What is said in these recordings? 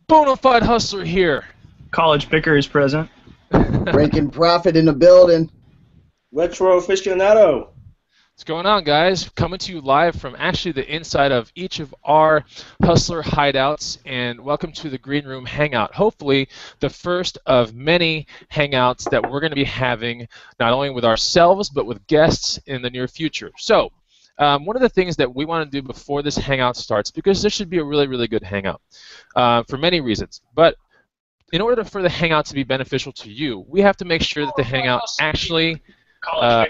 Bonafide Hustler here. College Picker is present. Ranking Profit in the building. Retro Aficionado. What's going on, guys? Coming to you live from actually the inside of each of our Hustler hideouts, and welcome to the Green Room Hangout. Hopefully, the first of many hangouts that we're going to be having, not only with ourselves, but with guests in the near future. So, one of the things that we want to do before this hangout starts, because this should be a really, really good hangout for many reasons, but in order for the hangout to be beneficial to you, we have to make sure that the hangout actually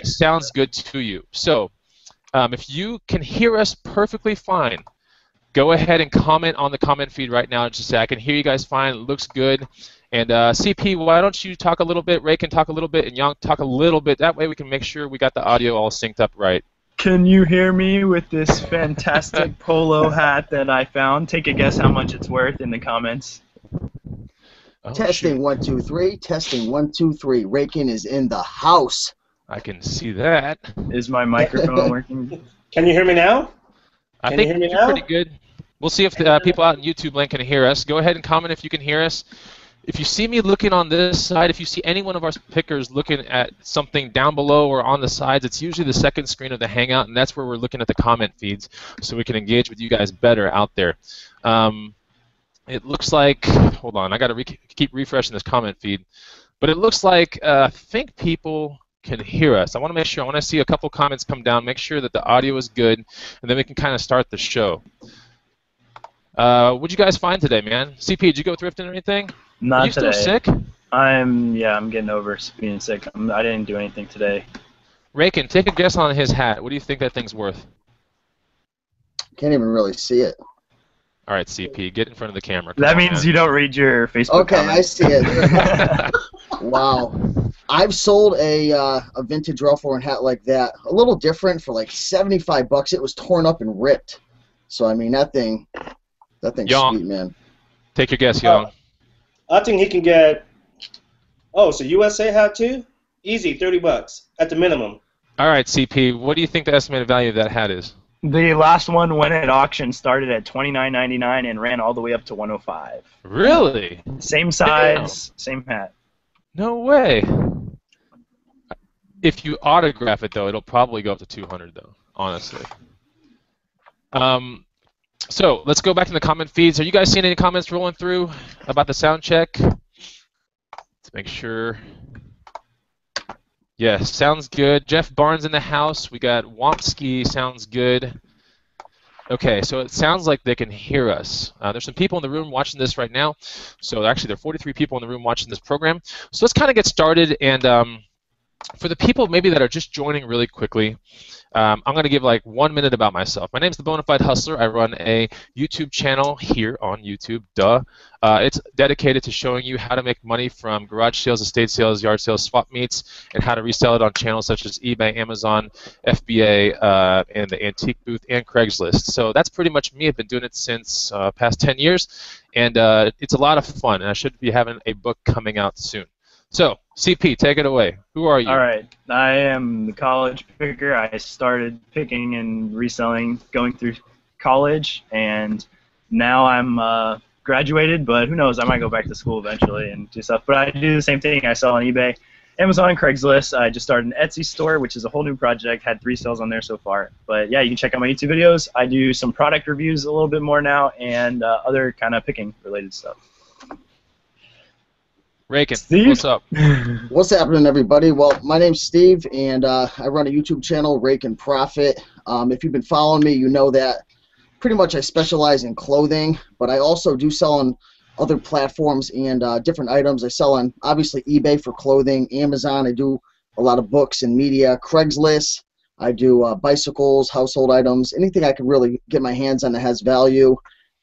sounds good to you. So if you can hear us perfectly fine, go ahead and comment on the comment feed right now. Just say, I can hear you guys fine, it looks good. And CP, why don't you talk a little bit, Ray can talk a little bit, and Young talk a little bit. That way we can make sure we got the audio all synced up right. Can you hear me with this fantastic polo hat that I found? Take a guess how much it's worth in the comments. Oh, Testing shoot. 1 2 3. Testing 1 2 3. Rakin is in the house. I can see that. Is my microphone working? Can you hear me now? I Can think you hear me you're now? pretty good. We'll see if the people out in YouTube land can hear us. Go ahead and comment if you can hear us. If you see me looking on this side, if you see any one of our pickers looking at something down below or on the sides, it's usually the second screen of the Hangout, and that's where we're looking at the comment feeds so we can engage with you guys better out there. It looks like, hold on, I got to keep refreshing this comment feed, but it looks like I think people can hear us. I want to make sure, I want to see a couple comments come down, make sure that the audio is good, and then we can kind of start the show. What'd you guys find today, man? CP, did you go thrifting or anything? Not Are you today. still sick? I'm getting over being sick. I didn't do anything today. Rakin, take a guess on his hat. What do you think that thing's worth? Can't even really see it. All right, CP, get in front of the camera. Come That on, means man. you don't read your Facebook Okay, I comments. see it. Wow. I've sold a vintage Ralph Lauren hat like that, a little different, for like $75. It was torn up and ripped. So I mean, that thing's Young. sweet, man. Take your guess, Young. I think he can get. Oh, so USA hat too? Easy, $30 at the minimum. All right, CP, what do you think the estimated value of that hat is? The last one went at auction, started at $29.99 and ran all the way up to $105. Really? Same size, same hat. No way. If you autograph it, though, it'll probably go up to $200, though, honestly. So let's go back to the comment feeds. Are you guys seeing any comments rolling through about the sound check? Let's make sure. Yes, sounds good. Jeff Barnes in the house. We got Wompsky, sounds good. Okay, so it sounds like they can hear us. There's some people in the room watching this right now. So actually, there are 43 people in the room watching this program. So let's kind of get started. And for the people maybe that are just joining really quickly, I'm going to give like 1 minute about myself. My name is the Bonafide Hustler. I run a YouTube channel here on YouTube. Duh. It's dedicated to showing you how to make money from garage sales, estate sales, yard sales, swap meets, and how to resell it on channels such as eBay, Amazon, FBA, and the Antique Booth, and Craigslist. So that's pretty much me. I've been doing it since past 10 years, and it's a lot of fun, and I should be having a book coming out soon. So, CP, take it away. Who are you? All right. I am the college picker. I started picking and reselling going through college, and now I'm graduated, but who knows? I might go back to school eventually and do stuff. But I do the same thing. I sell on eBay, Amazon, Craigslist. I just started an Etsy store, which is a whole new project. Had 3 sales on there so far. But yeah, you can check out my YouTube videos. I do some product reviews a little bit more now and other kind of picking related stuff. Rakin, Steve? what's up? What's happening, everybody? Well, my name's Steve, and I run a YouTube channel, Ranking Profit. If you've been following me, you know that pretty much I specialize in clothing, but I also do sell on other platforms and different items. I sell on, obviously, eBay for clothing, Amazon. I do a lot of books and media, Craigslist. I do bicycles, household items, anything I can really get my hands on that has value.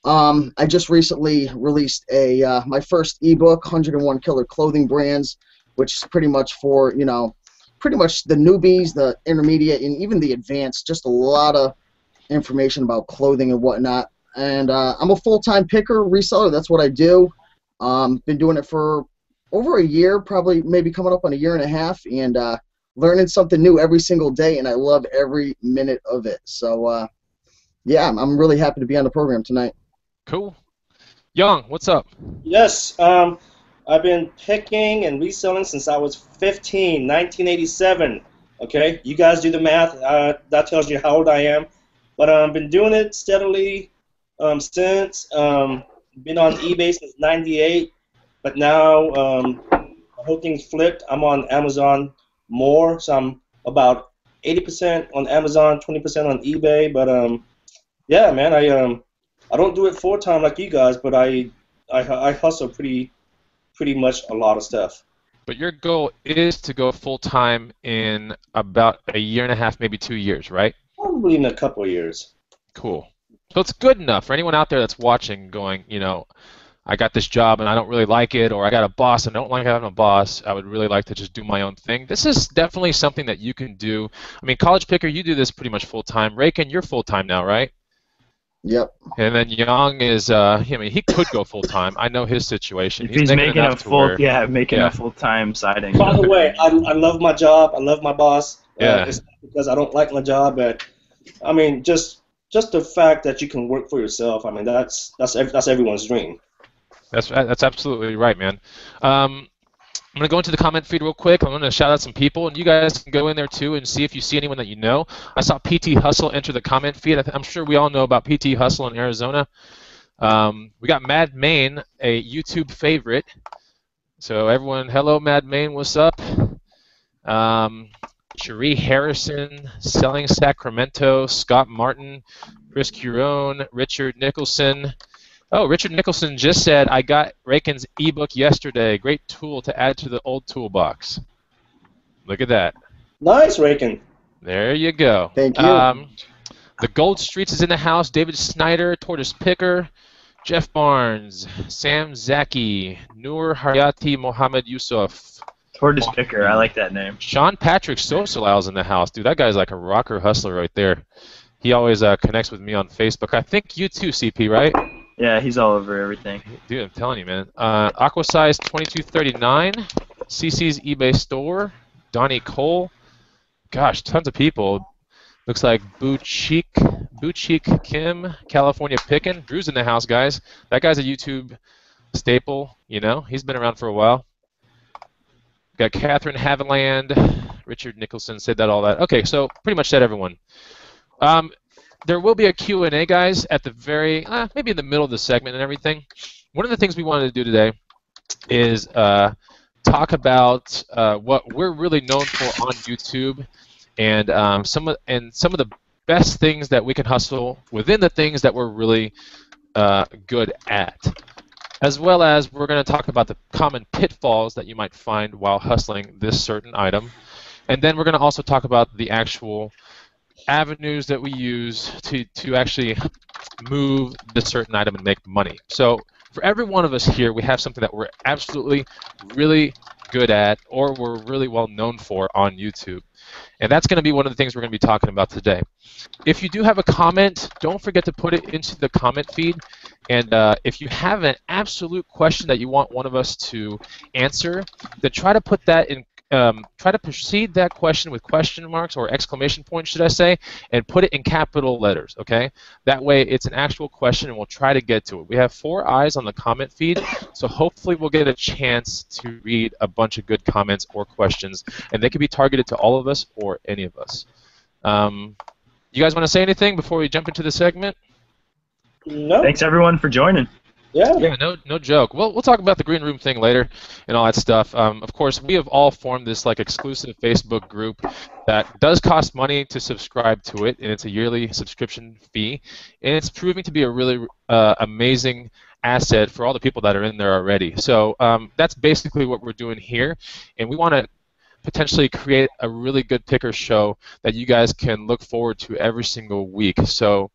I just recently released my first ebook, 101 Killer Clothing Brands, which is pretty much for, pretty much the newbies, the intermediate, and even the advanced. Just a lot of information about clothing and whatnot. And I'm a full-time picker, reseller. That's what I do. Been doing it for over a year, probably maybe coming up on a year and a half, and learning something new every single day, and I love every minute of it. So, yeah, I'm really happy to be on the program tonight. Cool. Young, what's up? Yes, I've been picking and reselling since I was 15, 1987. Okay, you guys do the math. That tells you how old I am. But I've been doing it steadily since. Been on eBay since '98, but now the whole thing's flipped. I'm on Amazon more, so I'm about 80% on Amazon, 20% on eBay. But yeah, man, I don't do it full time like you guys, but I hustle pretty much a lot of stuff. But your goal is to go full time in about a year and a half, maybe 2 years, right? Probably in a couple of years. Cool. So it's good enough for anyone out there that's watching, going, I got this job and I don't really like it, or I got a boss and I don't like having a boss. I would really like to just do my own thing. This is definitely something that you can do. I mean, College Picker, you do this pretty much full time. Raken, you're full time now, right? Yep. And then Young is, I mean, he could go full time. I know his situation. If he's making a enough to where, making yeah. a full-time side By income. the way, I love my job. I love my boss. Yeah. It's not because I don't like my job, but I mean, just the fact that you can work for yourself. I mean, that's everyone's dream. That's absolutely right, man. I'm going to go into the comment feed real quick. I'm going to shout out some people, and you guys can go in there too and see if you see anyone that you know. I saw PT Hustle enter the comment feed. I'm sure we all know about PT Hustle in Arizona. We got Mad Main, a YouTube favorite. So everyone, hello Mad Main, what's up? Cherie Harrison, Selling Sacramento, Scott Martin, Chris Curone, Richard Nicholson. Oh, Richard Nicholson just said, I got Raken's ebook yesterday. Great tool to add to the old toolbox. Look at that. Nice, Raken. There you go. Thank you. The Gold Streets is in the house. David Snyder, Tortoise Picker, Jeff Barnes, Sam Zaki, Noor Hayati Mohammed Yusuf. Tortoise Picker, I like that name. Sean Patrick Sosalal's in the house. Dude, that guy's like a rocker hustler right there. He always connects with me on Facebook. I think you too, CP, right? Yeah, he's all over everything. Dude, I'm telling you, man. Aquasize 2239, CC's eBay store, Donnie Cole. Gosh, tons of people. Looks like Bouchique Kim, California Pickin'. Drew's in the house, guys. That guy's a YouTube staple, He's been around for a while. Got Catherine Haviland, Richard Nicholson, said that, all that. Okay, so pretty much said everyone. There will be a Q&A, guys, at the very, maybe in the middle of the segment and everything. One of the things we wanted to do today is talk about what we're really known for on YouTube, and some of the best things that we can hustle within the things that we're really good at. As well as we're going to talk about the common pitfalls that you might find while hustling this certain item. And then we're going to also talk about the actual avenues that we use to actually move this certain item and make money. So for every one of us here, we have something that we're absolutely really good at, or we're really well known for on YouTube. And that's going to be one of the things we're going to be talking about today. If you do have a comment, don't forget to put it into the comment feed. And if you have an absolute question that you want one of us to answer, then try to put that in. Try to precede that question with question marks or exclamation points, should I say, and put it in capital letters, okay? That way it's an actual question and we'll try to get to it. We have 4 eyes on the comment feed, so hopefully we'll get a chance to read a bunch of good comments or questions, and they can be targeted to all of us or any of us. You guys want to say anything before we jump into the segment? No. Thanks, everyone, for joining. Yeah. No joke. We'll talk about the green room thing later and all that stuff. Of course, we have all formed this exclusive Facebook group that does cost money to subscribe to it, and it's a yearly subscription fee, and it's proving to be a really amazing asset for all the people that are in there already. So that's basically what we're doing here, and we want to potentially create a really good picker show that you guys can look forward to every single week. So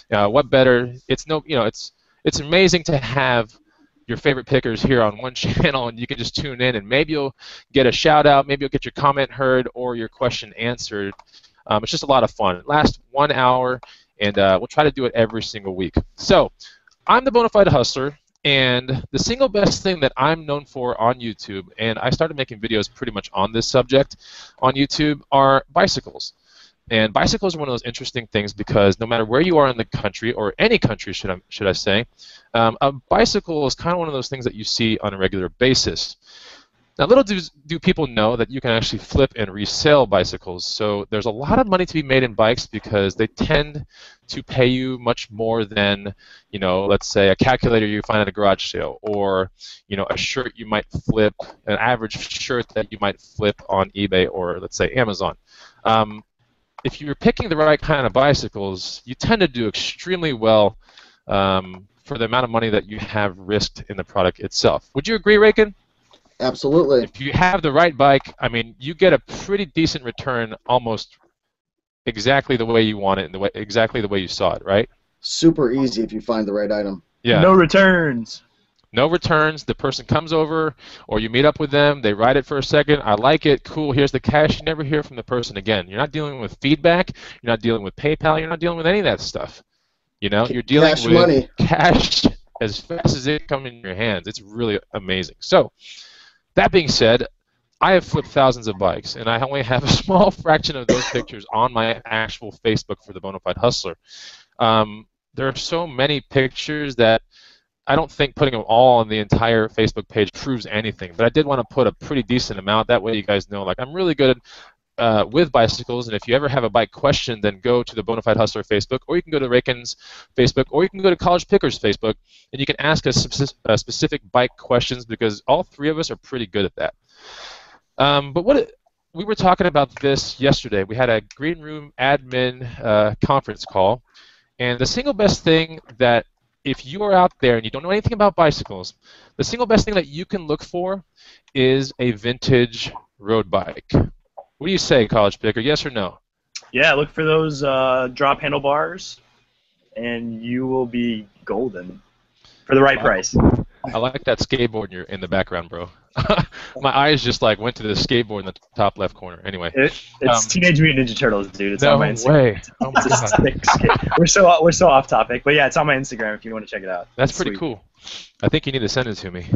what better? It's amazing to have your favorite pickers here on one channel, and you can just tune in, and maybe you'll get a shout out, maybe you'll get your comment heard or your question answered. It's just a lot of fun. It lasts 1 hour, and we'll try to do it every single week. So I'm the Bonafide Hustler, and the single best thing that I'm known for on YouTube, and I started making videos pretty much on this subject on YouTube, are bicycles. And bicycles are one of those interesting things because no matter where you are in the country, or any country, should I say, a bicycle is kind of one of those things that you see on a regular basis. Now, little do people know that you can actually flip and resell bicycles. So there's a lot of money to be made in bikes because they tend to pay you much more than, let's say a calculator you find at a garage sale, or, a shirt you might flip, an average shirt that you might flip on eBay or, let's say, Amazon. If you're picking the right kind of bicycles, you tend to do extremely well for the amount of money that you have risked in the product itself. Would you agree, Raken? Absolutely. If you have the right bike, I mean, you get a pretty decent return almost exactly the way you want it and exactly the way you saw it, right? Super easy if you find the right item. Yeah. No returns. No returns. The person comes over, or you meet up with them. They ride it for a second. I like it. Cool. Here's the cash. You never hear from the person again. You're not dealing with feedback. You're not dealing with PayPal. You're not dealing with any of that stuff. You're dealing Cash with money. cash as fast as it comes in your hands. It's really amazing. So, that being said, I have flipped thousands of bikes, and I only have a small fraction of those pictures on my actual Facebook for the Bonafide Hustler. There are so many pictures that I don't think putting them all on the entire Facebook page proves anything, but I did want to put a pretty decent amount. That way you guys know, like, I'm really good with bicycles, and if you ever have a bike question, then go to the Bonafide Hustler Facebook, or you can go to Raken's Facebook, or you can go to College Pickers Facebook, and you can ask us specific bike questions, because all three of us are pretty good at that. But we were talking about this yesterday. We had a Green Room admin conference call, and the single best thing that, if you are out there and you don't know anything about bicycles, the single best thing that you can look for is a vintage road bike. What do you say, College Picker? Yes or no? Yeah, look for those drop handlebars, and you will be golden for the right price. I like that skateboard in the background, bro. My eyes just went to the skateboard in the top left corner. Anyway, it's Teenage Mutant Ninja Turtles, dude. It's no on my Instagram. Way. Oh my God. We're so off topic, but yeah, it's on my Instagram if you want to check it out. That's pretty cool. I think you need to send it to me.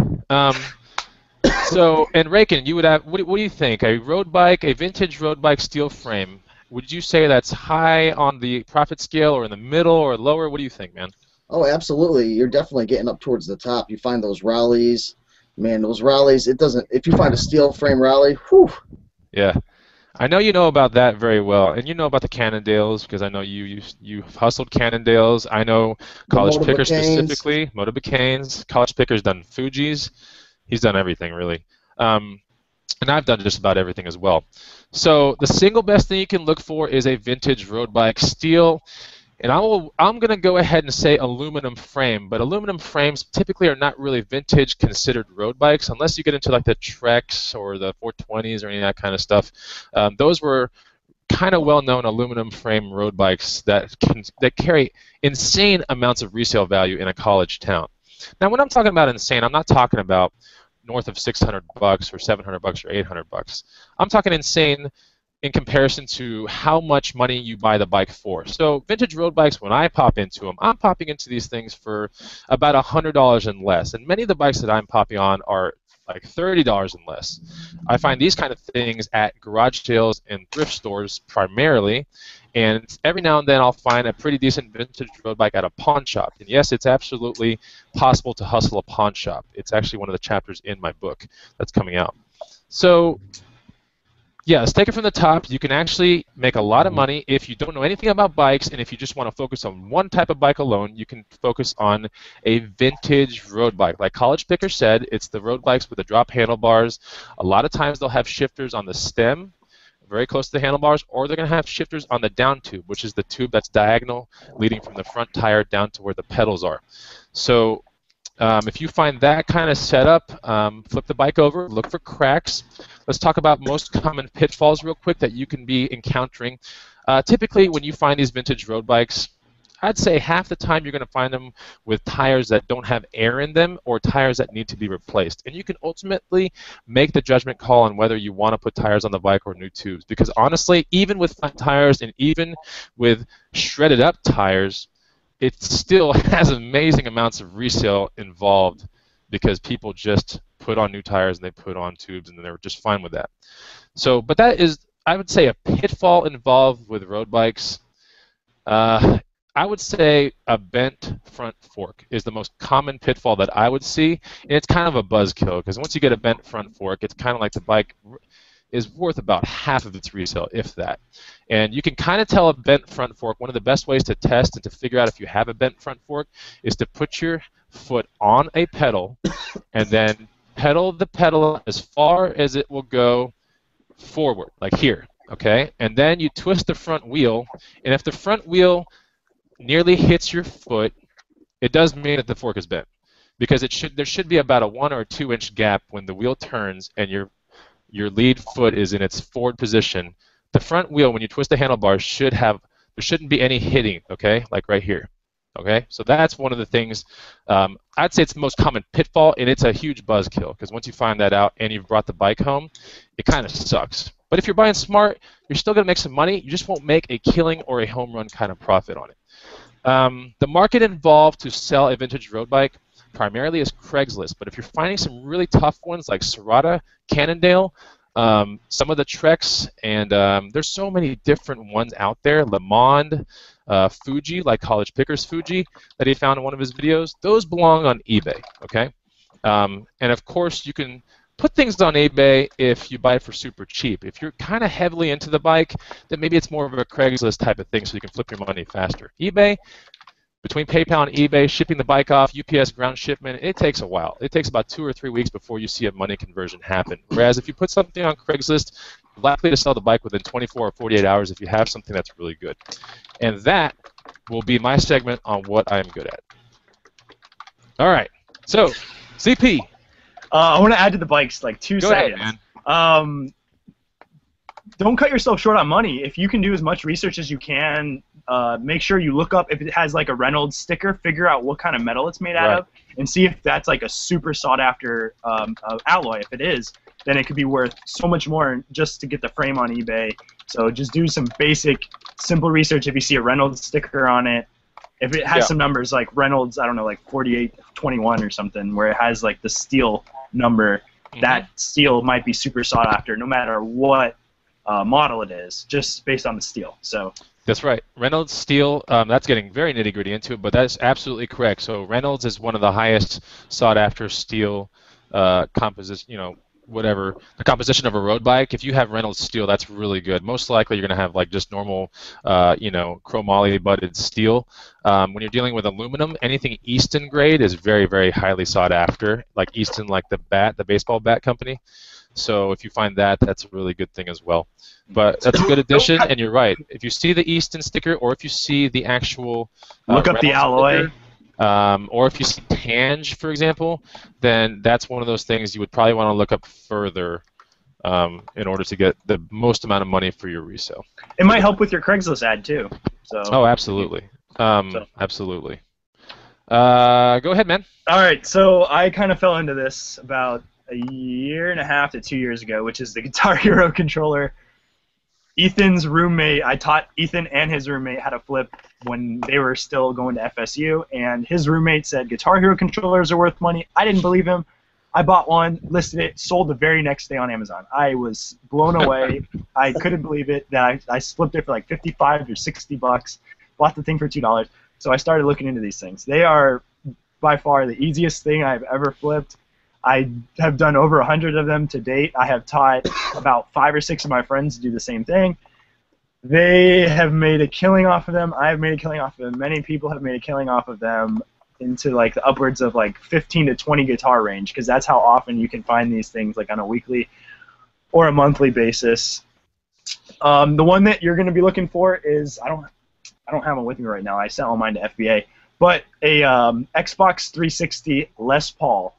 So, and Raken, you would have. What do you think? A road bike, a vintage road bike steel frame. Would you say that's high on the profit scale, or in the middle, or lower? What do you think, man? Oh, absolutely. You're definitely getting up towards the top. You find those rallies. Man, those rallies, it doesn't, if you find a steel frame rally, whew. Yeah. I know you know about that very well, and you know about the Cannondales, because I know you've hustled Cannondales. I know College Picker specifically, Motobicanes. College Picker's done Fujis. He's done everything, really. And I've done just about everything as well. So the single best thing you can look for is a vintage road bike steel. And I'm going to go ahead and say aluminum frame, but aluminum frames typically are not really vintage considered road bikes unless you get into like the Treks or the 420s or any of that kind of stuff. Those were kind of well-known aluminum frame road bikes that carry insane amounts of resale value in a college town. Now, when I'm talking about insane, I'm not talking about north of $600 or $700 or $800. I'm talking insane in comparison to how much money you buy the bike for. So vintage road bikes, when I pop into them, I'm popping into these things for about $100 and less. And many of the bikes that I'm popping on are like $30 and less. I find these kind of things at garage sales and thrift stores primarily. And every now and then I'll find a pretty decent vintage road bike at a pawn shop. And yes, it's absolutely possible to hustle a pawn shop. It's actually one of the chapters in my book that's coming out. So yeah, let's take it from the top. You can actually make a lot of money if you don't know anything about bikes, and if you just want to focus on one type of bike alone, you can focus on a vintage road bike. Like College Picker said, it's the road bikes with the drop handlebars. A lot of times they'll have shifters on the stem, very close to the handlebars, or they're going to have shifters on the down tube, which is the tube that's diagonal, leading from the front tire down to where the pedals are. So if you find that kind of setup, flip the bike over, look for cracks. Let's talk about most common pitfalls real quick that you can be encountering. Typically, when you find these vintage road bikes, I'd say half the time you're going to find them with tires that don't have air in them or tires that need to be replaced. And you can ultimately make the judgment call on whether you want to put tires on the bike or new tubes. Because honestly, even with flat tires and even with shredded up tires, it still has amazing amounts of resale involved because people just put on new tires and they put on tubes and they're just fine with that. So, but that is I would say a pitfall involved with road bikes. Uh, I would say a bent front fork is the most common pitfall that I would see, and it's kind of a buzzkill because once you get a bent front fork, it's kind of like the bike is worth about half of its resale, if that. And you can kind of tell a bent front fork. One of the best ways to test and to figure out if you have a bent front fork is to put your foot on a pedal and then pedal the pedal as far as it will go forward, like here, okay? And then you twist the front wheel, and if the front wheel nearly hits your foot, it does mean that the fork is bent, because there should be about a 1 or 2 inch gap when the wheel turns and your lead foot is in its forward position. The front wheel, when you twist the handlebars, there shouldn't be any hitting, okay? Like right here, okay? So that's one of the things. I'd say it's the most common pitfall, and it's a huge buzzkill, because once you find that out and you've brought the bike home, it kind of sucks. But if you're buying smart, you're still going to make some money. You just won't make a killing or a home run kind of profit on it. The market involved to sell a vintage road bike primarily is Craigslist, but if you're finding some really tough ones like Serrata, Cannondale, some of the Treks, and there's so many different ones out there, Le Monde, Fuji, like College Pickers Fuji that he found in one of his videos, those belong on eBay, okay? And of course, you can put things on eBay if you buy it for super cheap. If you're kind of heavily into the bike, then maybe it's more of a Craigslist type of thing so you can flip your money faster. eBay, between PayPal and eBay, shipping the bike off, UPS ground shipment, it takes a while. It takes about 2 or 3 weeks before you see a money conversion happen. Whereas if you put something on Craigslist, you're likely to sell the bike within 24 or 48 hours if you have something that's really good. And that will be my segment on what I'm good at. All right. So, CP. I want to add to the bikes like 2 Go seconds. ahead, man. Don't cut yourself short on money. If you can do as much research as you can, make sure you look up if it has like a Reynolds sticker, figure out what kind of metal it's made out of, and see if that's like a super sought after alloy. If it is, then it could be worth so much more just to get the frame on eBay. So just do some basic, simple research if you see a Reynolds sticker on it. If it has some numbers like Reynolds, I don't know, like 4821 or something, where it has like the steel number, that steel might be super sought after no matter what model it is, just based on the steel. So that's right. Reynolds steel, that's getting very nitty-gritty into it, but that's absolutely correct. So Reynolds is one of the highest sought-after steel composition, whatever, the composition of a road bike. If you have Reynolds steel, that's really good. Most likely you're going to have like just normal, chromoly butted steel. When you're dealing with aluminum, anything Easton grade is very, very highly sought after, like Easton, like the baseball bat company. So if you find that, that's a really good thing as well. But that's a good addition, and you're right. If you see the Easton sticker, or if you see the actual look up the alloy, sticker, or if you see Tange, for example, then that's one of those things you would probably want to look up further in order to get the most amount of money for your resale. It might help with your Craigslist ad too. So. Oh, absolutely. Absolutely. Go ahead, man. All right, so I kind of fell into this about a year and a half to 2 years ago, which is the Guitar Hero controller. Ethan's roommate, I taught Ethan and his roommate how to flip when they were still going to FSU, and his roommate said Guitar Hero controllers are worth money. I didn't believe him. I bought one, listed it, sold the very next day on Amazon. I was blown away. I couldn't believe it that I flipped it for like 55 or 60 bucks, bought the thing for $2. So I started looking into these things. They are by far the easiest thing I've ever flipped. I have done over 100 of them to date. I have taught about 5 or 6 of my friends to do the same thing. They have made a killing off of them. I have made a killing off of them. Many people have made a killing off of them into like the upwards of like 15 to 20 guitar range, because that's how often you can find these things, like on a weekly or a monthly basis. The one that you're going to be looking for is, I don't have one with me right now. I sent all mine to FBA, but a Xbox 360 Les Paul.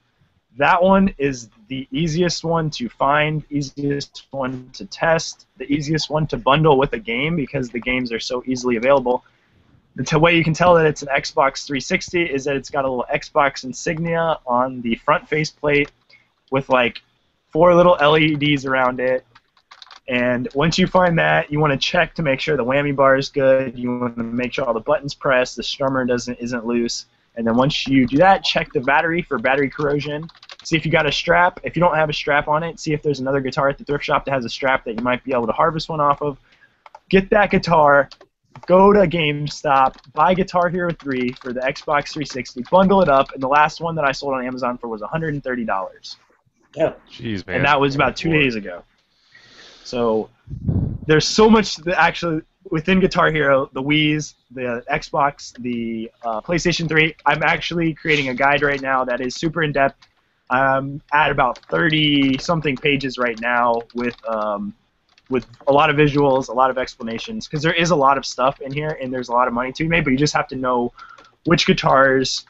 That one is the easiest one to find, easiest one to test, the easiest one to bundle with a game because the games are so easily available. The way you can tell that it's an Xbox 360 is that it's got a little Xbox insignia on the front faceplate with like 4 little LEDs around it. And once you find that, you want to check to make sure the whammy bar is good. You want to make sure all the buttons pressed, the strummer isn't loose. And then once you do that, check the battery for battery corrosion. see if you got a strap. If you don't have a strap on it, see if there's another guitar at the thrift shop that has a strap that you might be able to harvest one off of. Get that guitar, go to GameStop, buy Guitar Hero 3 for the Xbox 360, bundle it up, and the last one that I sold on Amazon for was $130. Yeah. Jeez, man. And that was about 2 days ago. So there's so much that actually within Guitar Hero, the Wii's, the Xbox, the PlayStation 3. I'm actually creating a guide right now that is super in-depth. I'm at about 30-something pages right now with a lot of visuals, a lot of explanations, because there is a lot of stuff in here, and there's a lot of money to be made, but you just have to know which guitars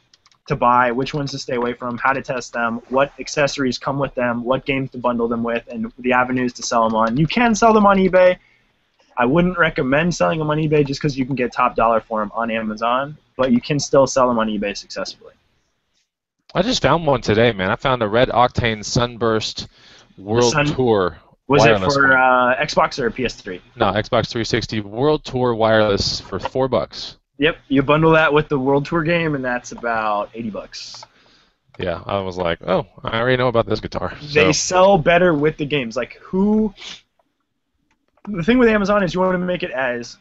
to buy, which ones to stay away from, how to test them, what accessories come with them, what games to bundle them with, and the avenues to sell them on. You can sell them on eBay. I wouldn't recommend selling them on eBay just because you can get top dollar for them on Amazon, but you can still sell them on eBay successfully. I just found one today, man. I found a Red Octane Sunburst World Tour. Was it wireless for one. Xbox or PS3? No, Xbox 360 World Tour wireless for $4. Yep, you bundle that with the World Tour game, and that's about $80. Yeah, I was like, oh, I already know about this guitar. They sell better with the games. Like, the thing with Amazon is you want to make it as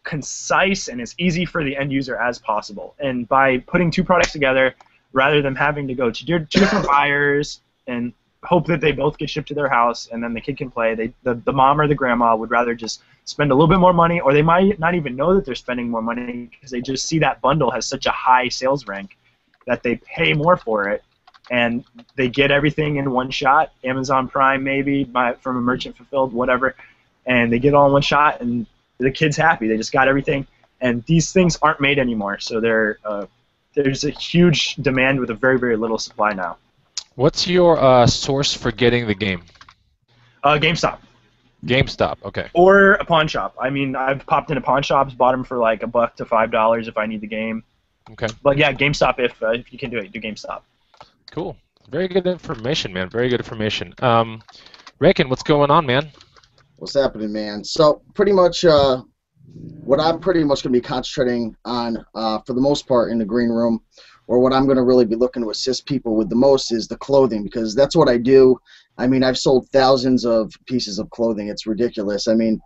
concise and as easy for the end user as possible. And by putting two products together, rather than having to go to two different buyers and hope that they both get shipped to their house and then the kid can play, the mom or the grandma would rather just spend a little bit more money, or they might not even know that they're spending more money because they just see that bundle has such a high sales rank that they pay more for it, and they get everything in one shot, Amazon Prime maybe, from a merchant fulfilled, whatever, and they get it all in one shot, and the kid's happy. They just got everything, and these things aren't made anymore, so there's a huge demand with a very, very little supply now. What's your source for getting the game? GameStop. GameStop, okay. Or a pawn shop. I mean, I've popped into pawn shops, bought them for like $1 to $5 if I need the game. Okay. But yeah, GameStop, if you can do it, do GameStop. Cool. Very good information, man. Very good information. Reckon, what's going on, man? What's happening, man? So pretty much what I'm pretty much going to be concentrating on for the most part in the green room, or what I'm going to really be looking to assist people with the most, is the clothing, because that's what I do. I mean, I've sold thousands of pieces of clothing. It's ridiculous. I mean,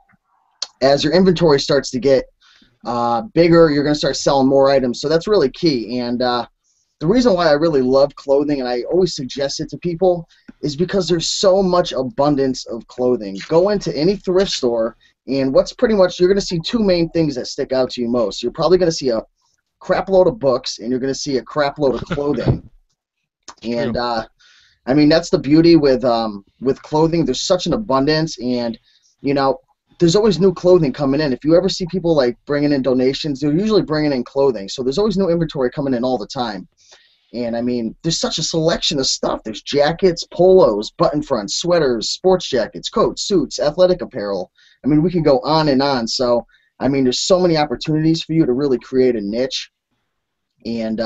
as your inventory starts to get bigger, you're going to start selling more items. So that's really key. And the reason why I really love clothing, and I always suggest it to people, is because there's so much abundance of clothing. Go into any thrift store, and what's pretty much, you're going to see two main things that stick out to you most. You're probably going to see a crap load of books, and you're going to see a crap load of clothing. And I mean, that's the beauty with clothing. There's such an abundance, and you know, there's always new clothing coming in. If you ever see people like bringing in donations, they're usually bringing in clothing. So there's always new inventory coming in all the time. And I mean, there's such a selection of stuff. There's jackets, polos, button fronts, sweaters, sports jackets, coats, suits, athletic apparel. I mean, we can go on and on. So I mean, there's so many opportunities for you to really create a niche. And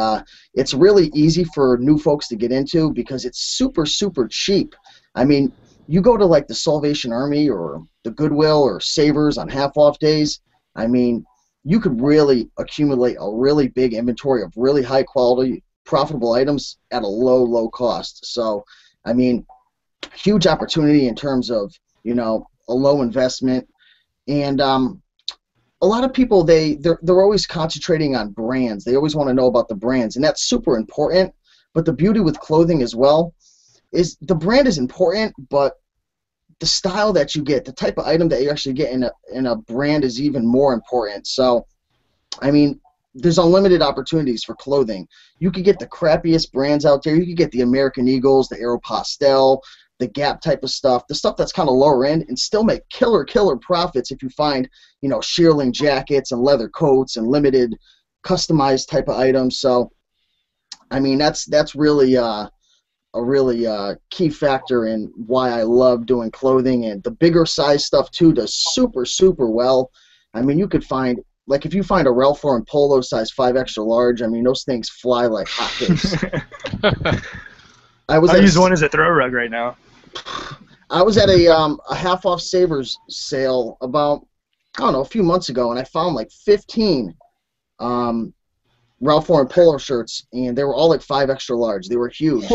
it's really easy for new folks to get into because it's super, super cheap. I mean, you go to like the Salvation Army or the Goodwill or Savers on half-off days, I mean, you could really accumulate a really big inventory of really high-quality, profitable items at a low, low cost. So, I mean, huge opportunity in terms of, you know, a low investment. And a lot of people, they're always concentrating on brands. They always want to know about the brands, and that's super important. But the beauty with clothing as well is the brand is important, but the style that you get, the type of item that you actually get in a brand is even more important. So, I mean, there's unlimited opportunities for clothing. You could get the crappiest brands out there. You could get the American Eagles, the Aeropostale, the Gap type of stuff, the stuff that's kind of lower end, and still make killer profits if you find, you know, shearling jackets and leather coats and limited customized type of items. So, I mean, that's really a really key factor in why I love doing clothing. And the bigger size stuff too does super, super well. I mean, you could find, like, if you find a Ralph Lauren polo size 5 extra large, I mean, those things fly like hotcakes. I use one as a throw rug right now. I was at a half-off Savers sale about, I don't know, a few months ago, and I found like 15 Ralph Lauren polo shirts, and they were all like 5 extra large. They were huge.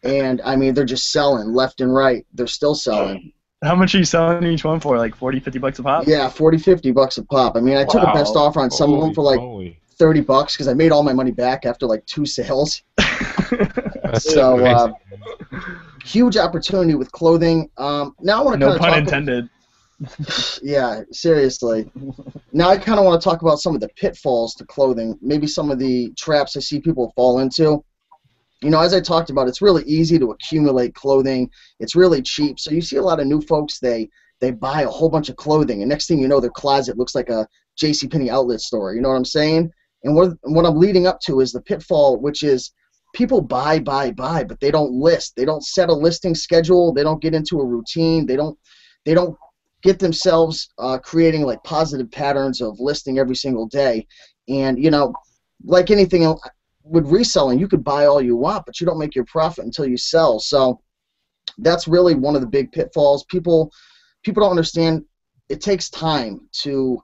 And I mean, they're just selling left and right. They're still selling. How much are you selling each one for? Like 40, 50 bucks a pop? Yeah, 40, 50 bucks a pop. I mean, I took a best Wow. offer on some of them for like Holy. 30 bucks because I made all my money back after like 2 sales. That's So amazing. huge opportunity with clothing. Now I want to No kind of pun talk. intended. Yeah, seriously. Now I kind of want to talk about some of the pitfalls to clothing. Maybe some of the traps I see people fall into. You know, as I talked about, it's really easy to accumulate clothing. It's really cheap. So you see a lot of new folks, they buy a whole bunch of clothing, and next thing you know, their closet looks like a JCPenney outlet store. You know what I'm saying? And what I'm leading up to is the pitfall, which is people buy, but they don't list. They don't set a listing schedule. They don't get into a routine. They don't get themselves creating like positive patterns of listing every single day. And, you know, like anything else, with reselling, you could buy all you want, but you don't make your profit until you sell. So that's really one of the big pitfalls. People don't understand. It takes time to,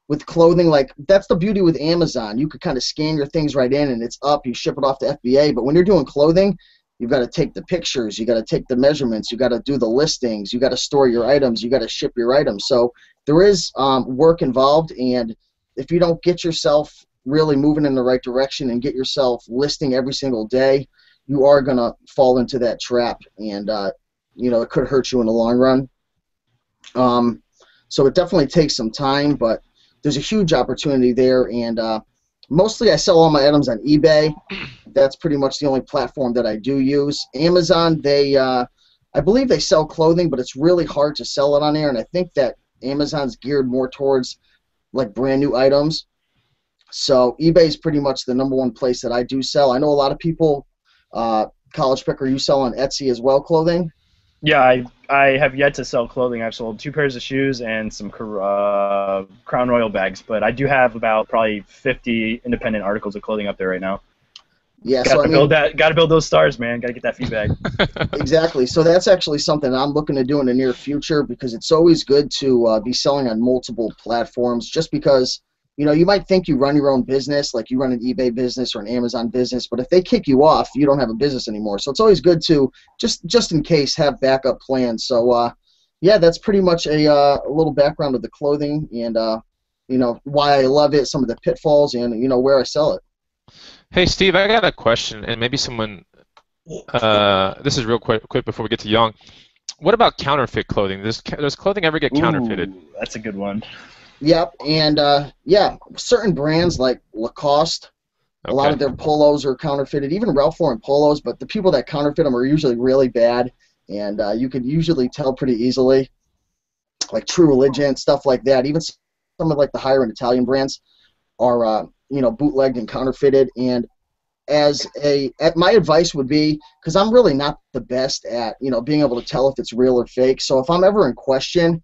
with clothing, like that's the beauty with Amazon. You could kind of scan your things right in and it's up. You ship it off to FBA. But when you're doing clothing, you've got to take the pictures. You got to take the measurements. You got to do the listings. You got to store your items. You got to ship your items. So there is work involved. And if you don't get yourself really moving in the right direction and get yourself listing every single day, you are going to fall into that trap, and you know, it could hurt you in the long run. So it definitely takes some time, but there's a huge opportunity there. And mostly I sell all my items on eBay. That's pretty much the only platform that I do use. Amazon, I believe they sell clothing, but it's really hard to sell it on there, and I think that Amazon's geared more towards like brand new items. So eBay is pretty much the #1 place that I do sell. I know a lot of people, College Picker, you sell on Etsy as well, clothing? Yeah, I have yet to sell clothing. I've sold 2 pairs of shoes and some Crown Royal bags, but I do have about probably 50 independent articles of clothing up there right now. Yeah, Gotta build that. Gotta build those stars, man. Gotta get that feedback. Exactly. So that's actually something I'm looking to do in the near future, because it's always good to be selling on multiple platforms, just because, you know, you might think you run your own business, like you run an eBay business or an Amazon business, but if they kick you off, you don't have a business anymore. So it's always good to, just in case, have backup plans. So, yeah, that's pretty much a little background of the clothing and, you know, why I love it, some of the pitfalls, and, you know, where I sell it. Hey, Steve, I got a question, and maybe someone. This is real quick before we get to Young. What about counterfeit clothing? Does clothing ever get counterfeited? Ooh, that's a good one. Yep, and yeah, certain brands like Lacoste, a lot of their polos are counterfeited, even Ralph Lauren polos, but the people that counterfeit them are usually really bad, and you could usually tell pretty easily, like True Religion, stuff like that. Even some of like the higher-end Italian brands are, you know, bootlegged and counterfeited. And my advice would be, because I'm really not the best at, you know, being able to tell if it's real or fake, so if I'm ever in question,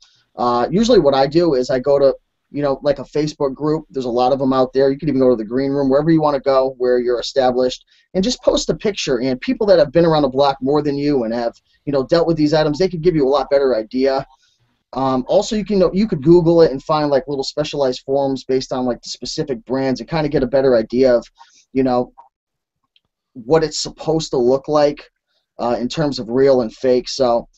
usually what I do is I go to, you know, like a Facebook group. There's a lot of them out there. You can even go to the green room, wherever you want to go, where you're established, and just post a picture. And people that have been around the block more than you and have, you know, dealt with these items, they could give you a lot better idea. Also, you could Google it and find like little specialized forums based on like the specific brands and kind of get a better idea of, you know, what it's supposed to look like in terms of real and fake. So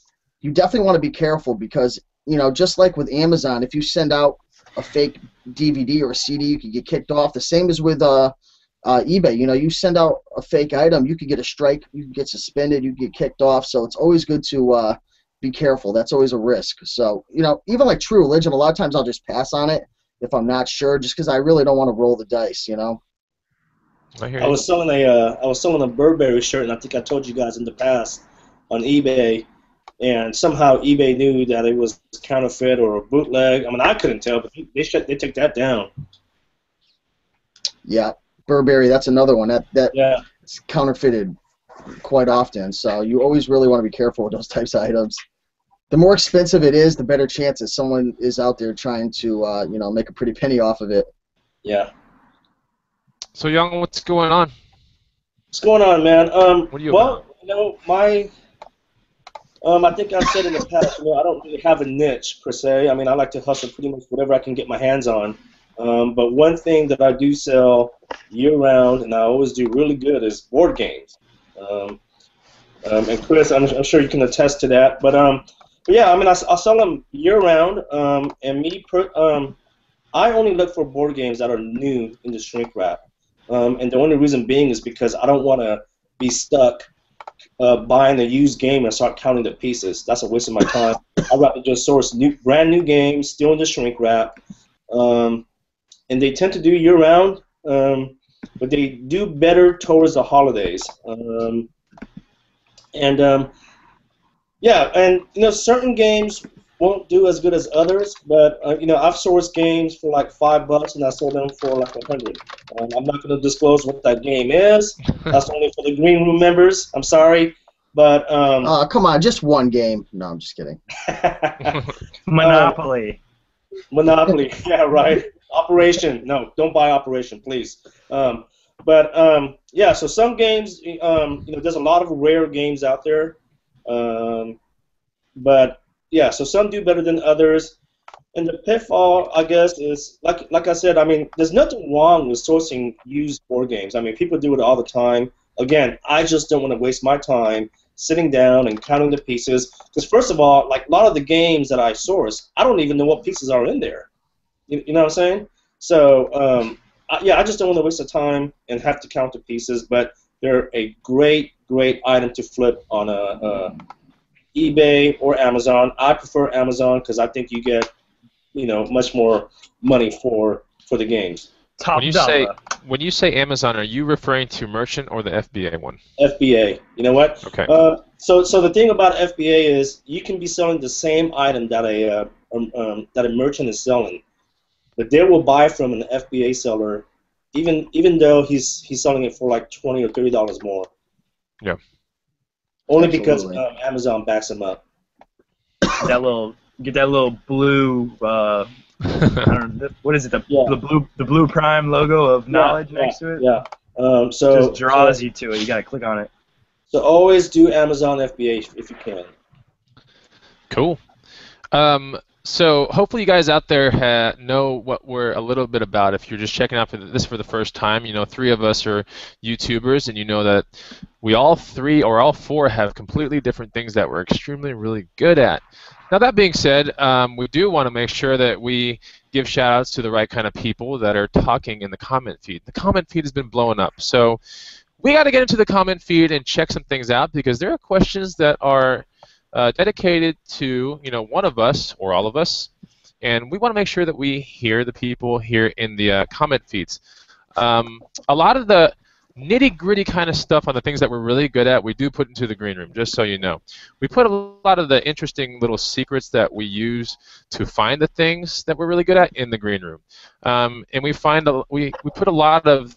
you definitely want to be careful, because, you know, just like with Amazon, if you send out a fake DVD or a CD, you could get kicked off. The same as with eBay. You know, you send out a fake item, you could get a strike, you could get suspended, you could get kicked off. So it's always good to be careful. That's always a risk. So, you know, even like True Religion, a lot of times I'll just pass on it if I'm not sure, just because I really don't want to roll the dice, you know. I was selling a Burberry shirt, and I think I told you guys in the past on eBay, and somehow eBay knew that it was counterfeit or a bootleg. I mean, I couldn't tell, but they took that down. Yeah, Burberry, that's another one that Yeah. it's counterfeited quite often. So you always really want to be careful with those types of items. The more expensive it is, the better chance that someone is out there trying to, you know, make a pretty penny off of it. Yeah. So, Young, what's going on? What's going on, man? What are you well, about? you know, I think I've said in the past, you know, I don't really have a niche per se. I mean, I like to hustle pretty much whatever I can get my hands on. But one thing that I do sell year-round, and I always do really good, is board games. And Chris, I'm sure you can attest to that. But yeah, I mean, I sell them year round. And I only look for board games that are new in the shrink wrap. And the only reason being is because I don't want to be stuck buying a used game and start counting the pieces. That's a waste of my time. I'd rather just source brand new games, still in the shrink wrap. And they tend to do year round, but they do better towards the holidays. Yeah, and certain games won't do as good as others, but I've sourced games for like $5 and I sold them for like 100. I'm not going to disclose what that game is. That's only for the green room members. I'm sorry, but come on, just one game. No, I'm just kidding. Monopoly. Monopoly. Yeah, right. Operation. No, don't buy Operation, please. Yeah, so some games, there's a lot of rare games out there, but yeah, so some do better than others. And the pitfall, I guess, is like I said. I mean, there's nothing wrong with sourcing used board games. I mean, people do it all the time. Again, I just don't want to waste my time sitting down and counting the pieces. Because first of all, like a lot of the games that I source, I don't even know what pieces are in there. You know what I'm saying? So yeah, I just don't want to waste the time and have to count the pieces. But they're a great item to flip on eBay or Amazon. I prefer Amazon because I think you get much more money for the games. Top when you say Amazon, are you referring to merchant or the FBA one? FBA. You know what? Okay. So the thing about FBA is you can be selling the same item that a merchant is selling, but they will buy from an FBA seller, even though he's selling it for like $20 or $30 more. Yeah. Only Absolutely. because Amazon backs them up. Get that little blue. I don't know, what is it? The blue Prime logo of knowledge next to it. Yeah. Just draws you to it. You gotta click on it. So always do Amazon FBA if you can. Cool. So hopefully you guys out there know what we're a little bit about. If you're just checking out this for the first time, 3 of us are YouTubers, and you know that we all 3 or all 4 have completely different things that we're extremely really good at. Now that being said, we do want to make sure that we give shout-outs to the right kind of people that are talking in the comment feed. The comment feed has been blowing up, so we got to get into the comment feed and check some things out because there are questions that are dedicated to one of us or all of us, and we want to make sure that we hear the people here in the comment feeds. A lot of the nitty-gritty kind of stuff on the things that we're really good at, we do put into the green room, just so you know. We put a lot of the interesting little secrets that we use to find the things that we're really good at in the green room. And we put a lot of,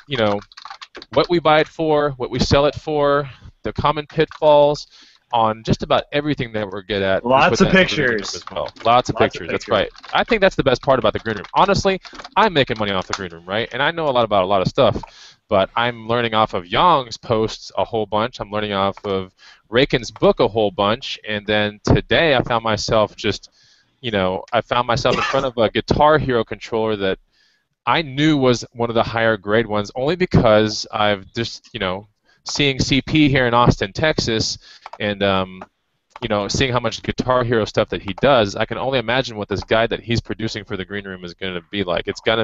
what we buy it for, what we sell it for, the common pitfalls, on just about everything that we're good at. Lots of pictures. As well. Lots of pictures. That's right. I think that's the best part about the green room. Honestly, I'm making money off the green room, right? And I know a lot about a lot of stuff, but I'm learning off of Yong's posts a whole bunch. I'm learning off of Raken's book a whole bunch, and then today I found myself in front of a Guitar Hero controller that I knew was one of the higher grade ones, only because I've just seeing CP here in Austin, Texas, and seeing how much Guitar Hero stuff that he does, I can only imagine what this guide that he's producing for the green room is going to be like. It's got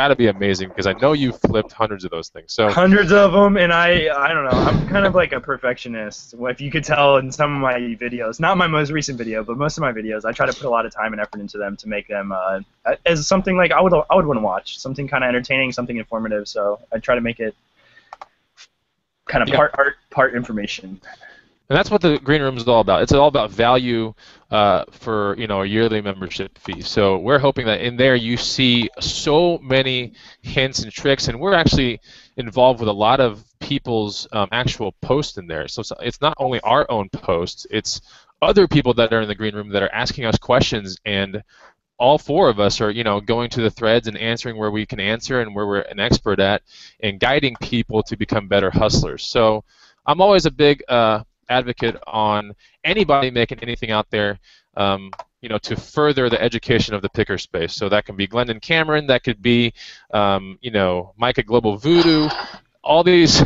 to be amazing because I know you've flipped hundreds of those things. So hundreds of them, and I don't know. I'm kind of like a perfectionist. If you could tell in some of my videos, not my most recent video, but most of my videos, I try to put a lot of time and effort into them to make them as something like I would want to watch, something kind of entertaining, something informative. So I try to make it kind of part art, part information. And that's what the green room is all about. It's all about value for a yearly membership fee. So we're hoping that in there you see so many hints and tricks, and we're actually involved with a lot of people's actual posts in there. So it's not only our own posts, it's other people that are in the green room that are asking us questions, and all 4 of us are going to the threads and answering where we can answer and where we're an expert at, and guiding people to become better hustlers. So I'm always a big advocate on anybody making anything out there, to further the education of the picker space. So that can be Glendon Cameron, that could be, Micah Global Voodoo, all these.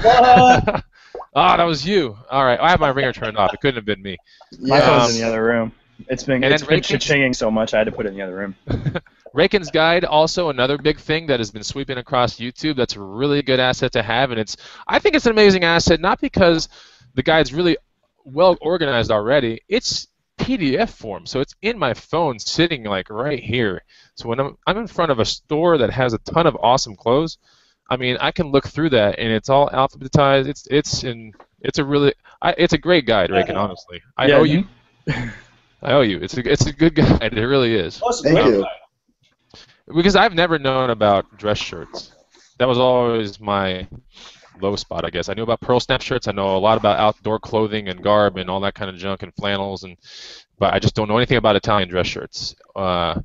Ah, that was you. All right, I have my ringer turned off. It couldn't have been me. My Yeah. phone's in the other room. It's been And it's then been Rakin's, cha-chinging so much I had to put it in the other room. Rakin's Guide, also another big thing that has been sweeping across YouTube. That's a really good asset to have, and I think it's an amazing asset, not because the guide's really well organized already. It's PDF form, so it's in my phone, sitting like right here. So when I'm in front of a store that has a ton of awesome clothes, I mean, I can look through that, and it's all alphabetized. It's a great guide, Rakin. Honestly, I Yeah, owe you. I owe you. It's a good guide. It really is. Oh, it's a Thank great you. guy. Because I've never known about dress shirts. That was always my low spot, I guess. I knew about pearl snap shirts. I know a lot about outdoor clothing and garb and all that kind of junk and flannels, but I just don't know anything about Italian dress shirts or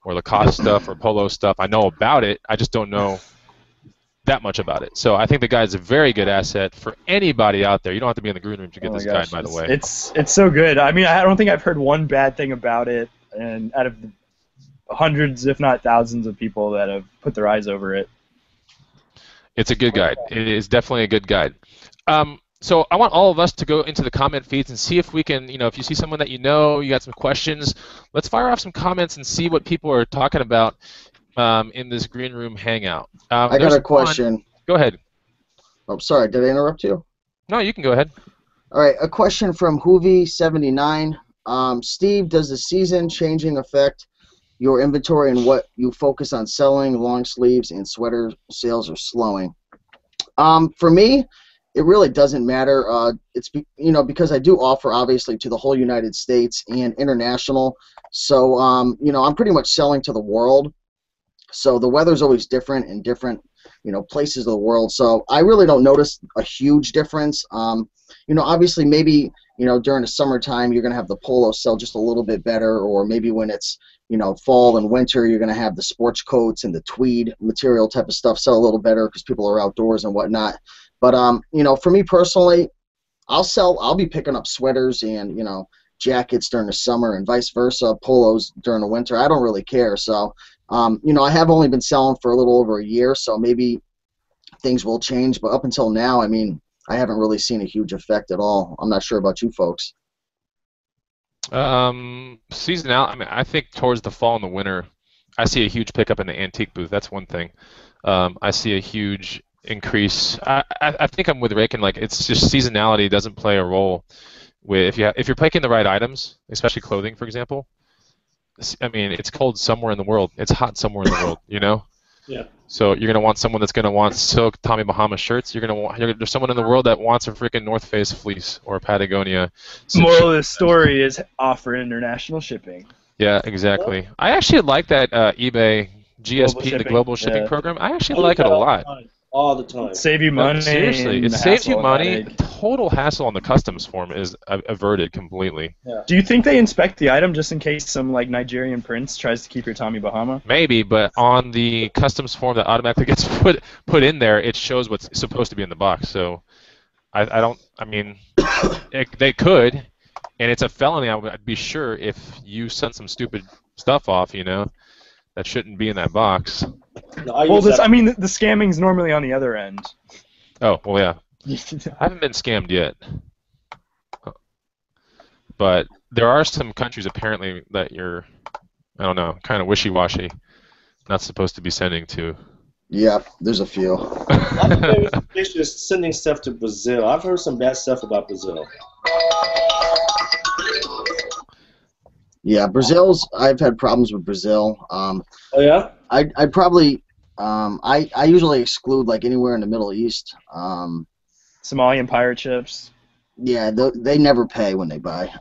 Lacoste stuff or polo stuff. I know about it. I just don't know that much about it. So I think the guide's a very good asset for anybody out there. You don't have to be in the green room to get Oh my this gosh, guide, by the way. it's so good. I mean, I don't think I've heard one bad thing about it, and out of the hundreds, if not thousands, of people that have put their eyes over it. It's a good guide. It is definitely a good guide. So I want all of us to go into the comment feeds and see if we can, if you see someone that you got some questions, let's fire off some comments and see what people are talking about in this green room hangout. I got a question. Go ahead. Oh, sorry. Did I interrupt you? No, you can go ahead. All right. A question from Hoovy79. Steve, does the season changing affect your inventory and what you focus on selling? Long sleeves and sweater sales are slowing. For me, it really doesn't matter. It's because I do offer obviously to the whole United States and international. So I'm pretty much selling to the world. So the weather's always different in different places of the world. So I really don't notice a huge difference. Obviously maybe during the summertime you're gonna have the polo sell just a little bit better, or maybe when it's fall and winter you're gonna have the sports coats and the tweed material type of stuff sell a little better because people are outdoors and whatnot. But for me personally, I'll be picking up sweaters and jackets during the summer and vice versa, polos during the winter. I don't really care. So I have only been selling for a little over a year, so maybe things will change. But up until now, I mean, I haven't really seen a huge effect at all. I'm not sure about you folks. Seasonal. I mean, I think towards the fall and the winter, I see a huge pickup in the antique booth. That's one thing. I see a huge increase. I think I'm with Rakin. Like, it's just seasonality doesn't play a role with if you're picking the right items, especially clothing, for example. I mean, it's cold somewhere in the world. It's hot somewhere in the world. Yeah. So you're gonna want someone that's gonna want silk Tommy Bahama shirts. There's someone in the world that wants a freaking North Face fleece or a Patagonia. Moral of the story is offer international shipping. Yeah, exactly. I actually like that eBay GSP, the global shipping program. I actually like it a lot. All the time. Save you No, money. seriously, it and saves you hassle and money. headache. Total hassle on the customs form is averted completely. Yeah. Do you think they inspect the item just in case some Nigerian prince tries to keep your Tommy Bahama? Maybe, but on the customs form that automatically gets put in there, it shows what's supposed to be in the box. So they could, and it's a felony. I'd be sure if you sent some stupid stuff off, that shouldn't be in that box. No, the scamming's normally on the other end. Oh, well, yeah. I haven't been scammed yet. But there are some countries apparently that you're, I don't know, kind of wishy-washy, not supposed to be sending to. Yeah, there's a few. I'm very suspicious sending stuff to Brazil. I've heard some bad stuff about Brazil. Yeah, I've had problems with Brazil. Oh, yeah? I probably, I usually exclude anywhere in the Middle East. Somalian pirate ships. Yeah, they never pay when they buy.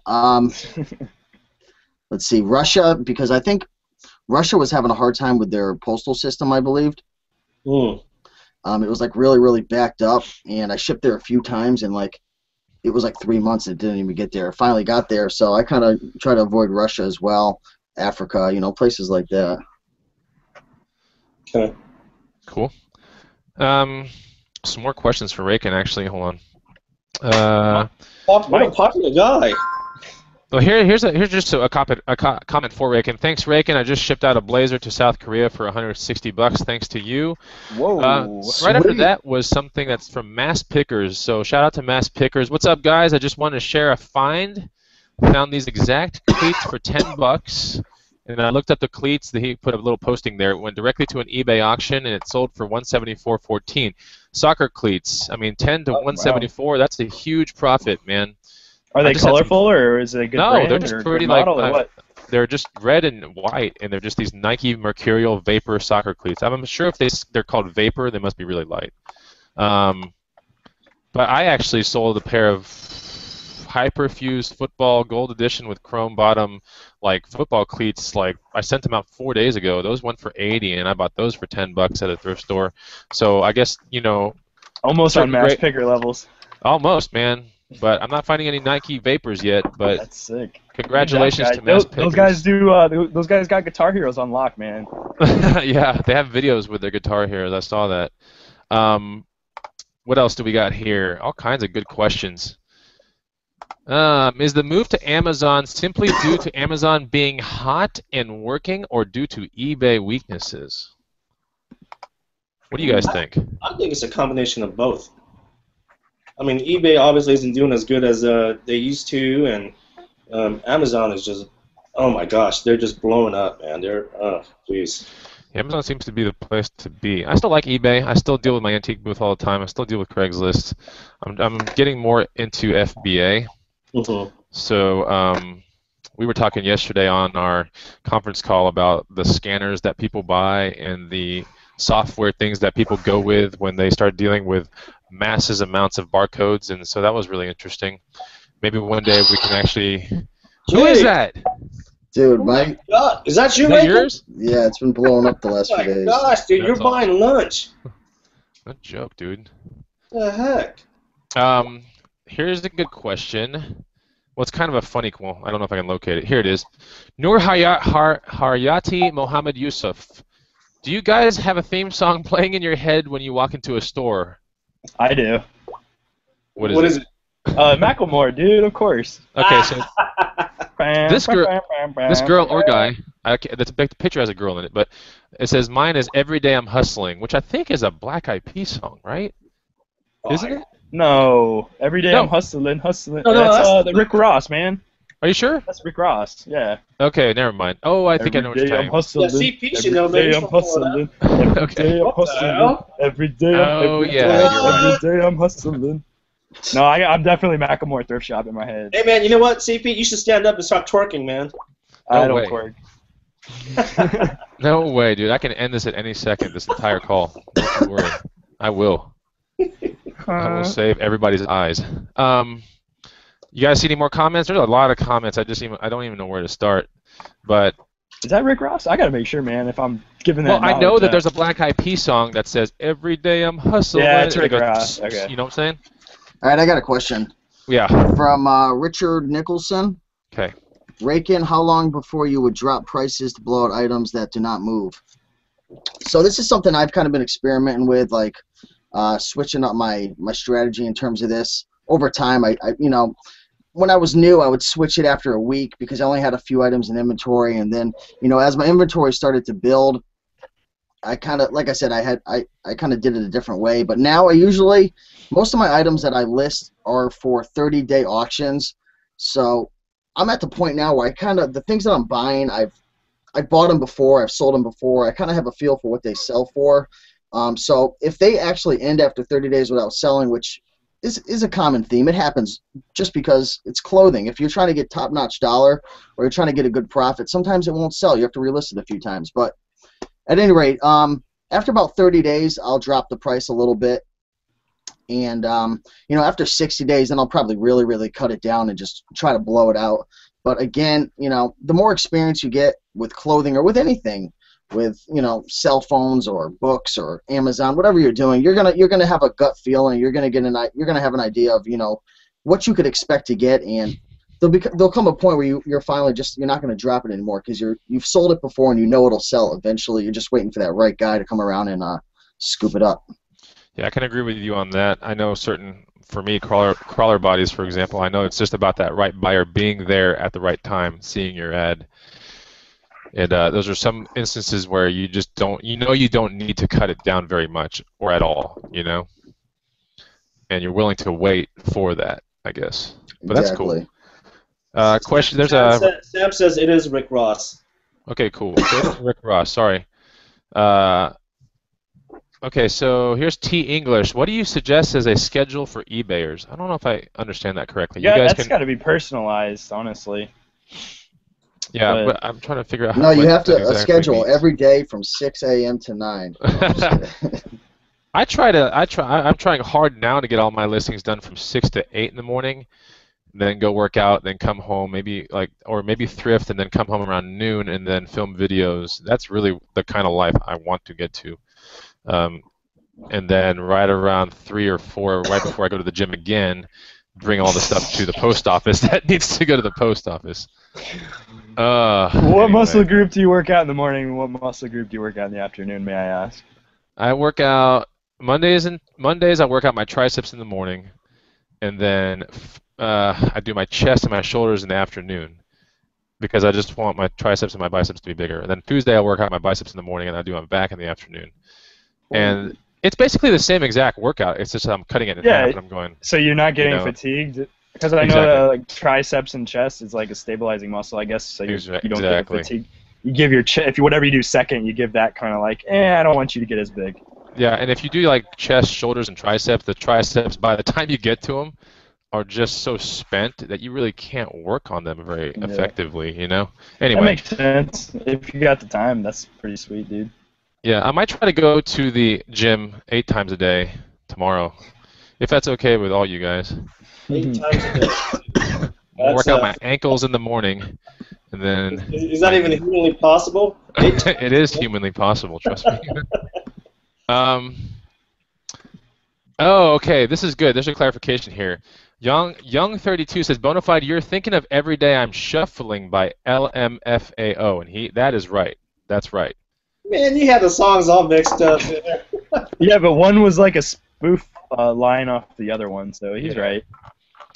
Let's see, Russia, because I think Russia was having a hard time with their postal system, I believed. Mm. It was really, really backed up, and I shipped there a few times, and it was 3 months it didn't even get there. It finally got there, so I kind of try to avoid Russia as well, Africa, places like that. Okay. Cool. Some more questions for Rakin, actually. Hold on. What a popular guy. Well, here's just comment for Raken. Thanks, Raken. I just shipped out a blazer to South Korea for $160. Thanks to you. Whoa. Right after Sweet. that was something that's from Mass Pickers. So shout out to Mass Pickers. What's up, guys? I just wanted to share a find. Found these exact cleats for $10. And I looked up the cleats. He put a little posting there. It went directly to an eBay auction, and it sold for $174.14. Soccer cleats. I mean, 10 to Oh, 174. That's a huge profit, man. Are I they just had some- colorful, or is it a good No, brand, they're just or pretty good like model, or what? they're just red and white, and they're just these Nike Mercurial Vapor soccer cleats. I'm sure if they're called Vapor, they must be really light. But I actually sold a pair of Hyperfused Football Gold Edition with chrome bottom, like football cleats. Like I sent them out 4 days ago. Those went for 80, and I bought those for $10 at a thrift store. So I guess Almost on certain Mass great- Picker levels. almost, man. But I'm not finding any Nike Vapors yet. But That's sick. congratulations Good to job, Mass guys. Pickers. Those guys do. Those guys got Guitar Heroes on lock, man. Yeah, they have videos with their Guitar Heroes. I saw that. What else do we got here? All kinds of good questions. Is the move to Amazon simply due to Amazon being hot and working, or due to eBay weaknesses? What do you guys think? I think it's a combination of both. I mean, eBay obviously isn't doing as good as they used to, and Amazon is just, oh my gosh, they're just blowing up, man. They're, jeez. Amazon seems to be the place to be. I still like eBay. I still deal with my antique booth all the time. I still deal with Craigslist. I'm getting more into FBA. Mm-hmm. So we were talking yesterday on our conference call about the scanners that people buy and the software things that people go with when they start dealing with massive amounts of barcodes, and so that was really interesting. Maybe one day we can actually. Who is that? Dude, Oh my my God, is that you, Is that Michael? yours? yeah, it's been blowing up the last Oh few my days. gosh, dude, That's you're buying lunch. No joke, dude. What the heck? Here's a good question. Well, it's kind of a funny. Well, I don't know if I can locate it. Here it is. Nur Haryati Mohammed Yusuf. Do you guys have a theme song playing in your head when you walk into a store? I do. What is it? Macklemore, dude, of course. Okay, so this girl or guy, the picture has a girl in it, but it says mine is Every Day I'm Hustling, which I think is a Black Eyed Peas song, right? Isn't it? No, every day No. I'm hustling. No, that's the Rick Ross, man. Are you sure? That's Rick Ross. Yeah. Okay, never mind. Oh, I think I know what Every you're day I'm talking about. hustling. Yeah, CP should know, man. Every He's day I'm from Florida. hustling. Every Okay. day I'm What the hustling. hell? Every day Oh, every yeah, day, you're right. every day I'm hustling. No, I'm definitely Macklemore thrift shop in my head. Hey, man, you know what, CP? You should stand up and start twerking, man. I No don't way. twerk. No way, dude. I can end this at any second, this entire call. Don't you worry. I will. I will save everybody's eyes. You guys see any more comments? There's a lot of comments. I don't even know where to start. But Is that Rick Ross? I gotta make sure, man. If I'm giving that. well, I know knowledge that out. there's a Black Eyed Peas song that says "Every day I'm hustling." Yeah, it's and it Rick goes, Ross. Okay. You know what I'm saying? All right, I got a question Yeah. from Richard Nicholson. Okay. Rake in how long before you would drop prices to blow out items that do not move? So this is something I've kind of been experimenting with, like switching up my strategy in terms of this. Over time, I when I was new, I would switch it after a week because I only had a few items in inventory, and then as my inventory started to build, I kind of, like I said, I kind of did it a different way. But now most of my items that I list are for 30-day auctions. So I'm at the point now where the things that I'm buying, I've bought them before, I've sold them before. I kind of have a feel for what they sell for. So if they actually end after 30 days without selling, which is a common theme, it happens just because it's clothing. If you're trying to get top-notch dollar or you're trying to get a good profit, sometimes it won't sell. You have to relist it a few times. But at any rate, after about 30 days, I'll drop the price a little bit. And, after 60 days, then I'll probably really, really cut it down and just try to blow it out. But again, the more experience you get with clothing or with anything, with cell phones or books or Amazon, whatever you're doing, you're gonna have a gut feeling. You're gonna have an idea of what you could expect to get, and there'll come a point where you're finally you're not gonna drop it anymore because you've sold it before and it'll sell eventually. You're just waiting for that right guy to come around and scoop it up. Yeah, I can agree with you on that. I know certain for me, crawler bodies, for example, I know it's just about that right buyer being there at the right time, seeing your ad. And those are some instances where you just don't, you don't need to cut it down very much or at all, and you're willing to wait for that, I guess. But that's cool. Exactly. Question. There's a. Sam says it is Rick Ross. Okay, cool. So it's Rick Ross. Sorry. Okay, so here's T English. What do you suggest as a schedule for eBayers? I don't know if I understand that correctly. Yeah, you guys that's got to be personalized, honestly. Yeah, but I'm trying to figure out how. No, you have to exactly schedule means. every day from 6 a.m. to 9. No, I'm just kidding. I'm trying hard now to get all my listings done from 6 to 8 in the morning, then go work out, then come home, maybe thrift, and then come home around noon, and then film videos. That's really the kind of life I want to get to. And then right around 3 or 4, right before I go to the gym again, bring all the stuff to the post office that needs to go to the post office. What muscle group do you work out in the morning? What muscle group do you work out in the afternoon, may I ask? I work out Mondays. I work out my triceps in the morning, and then I do my chest and my shoulders in the afternoon because I just want my triceps and my biceps to be bigger. And then Tuesday I work out my biceps in the morning, and I do my back in the afternoon. And it's basically the same exact workout. It's just I'm cutting it in half, and I'm going. So you're not getting fatigued? Because I know that like triceps and chest is like a stabilizing muscle, I guess. So you don't get fatigued. You give your whatever you do second, you give that kind of like, I don't want you to get as big. Yeah, and if you do like chest, shoulders, and triceps, the triceps by the time you get to them are just so spent that you really can't work on them very effectively. Anyway. That makes sense. If you got the time, that's pretty sweet, dude. Yeah, I might try to go to the gym 8 times a day tomorrow, if that's okay with all you guys. 8 times a day. Work out my ankles in the morning, and then. Is that even humanly possible? It is humanly possible. Trust me. Oh, okay. This is good. There's a clarification here. Young32 says, Bonafide, you're thinking of Every Day I'm Shuffling by LMFAO, and that is right. That's right. Man, you had the songs all mixed up. Yeah, but one was like a spoof line off the other one, so he's right.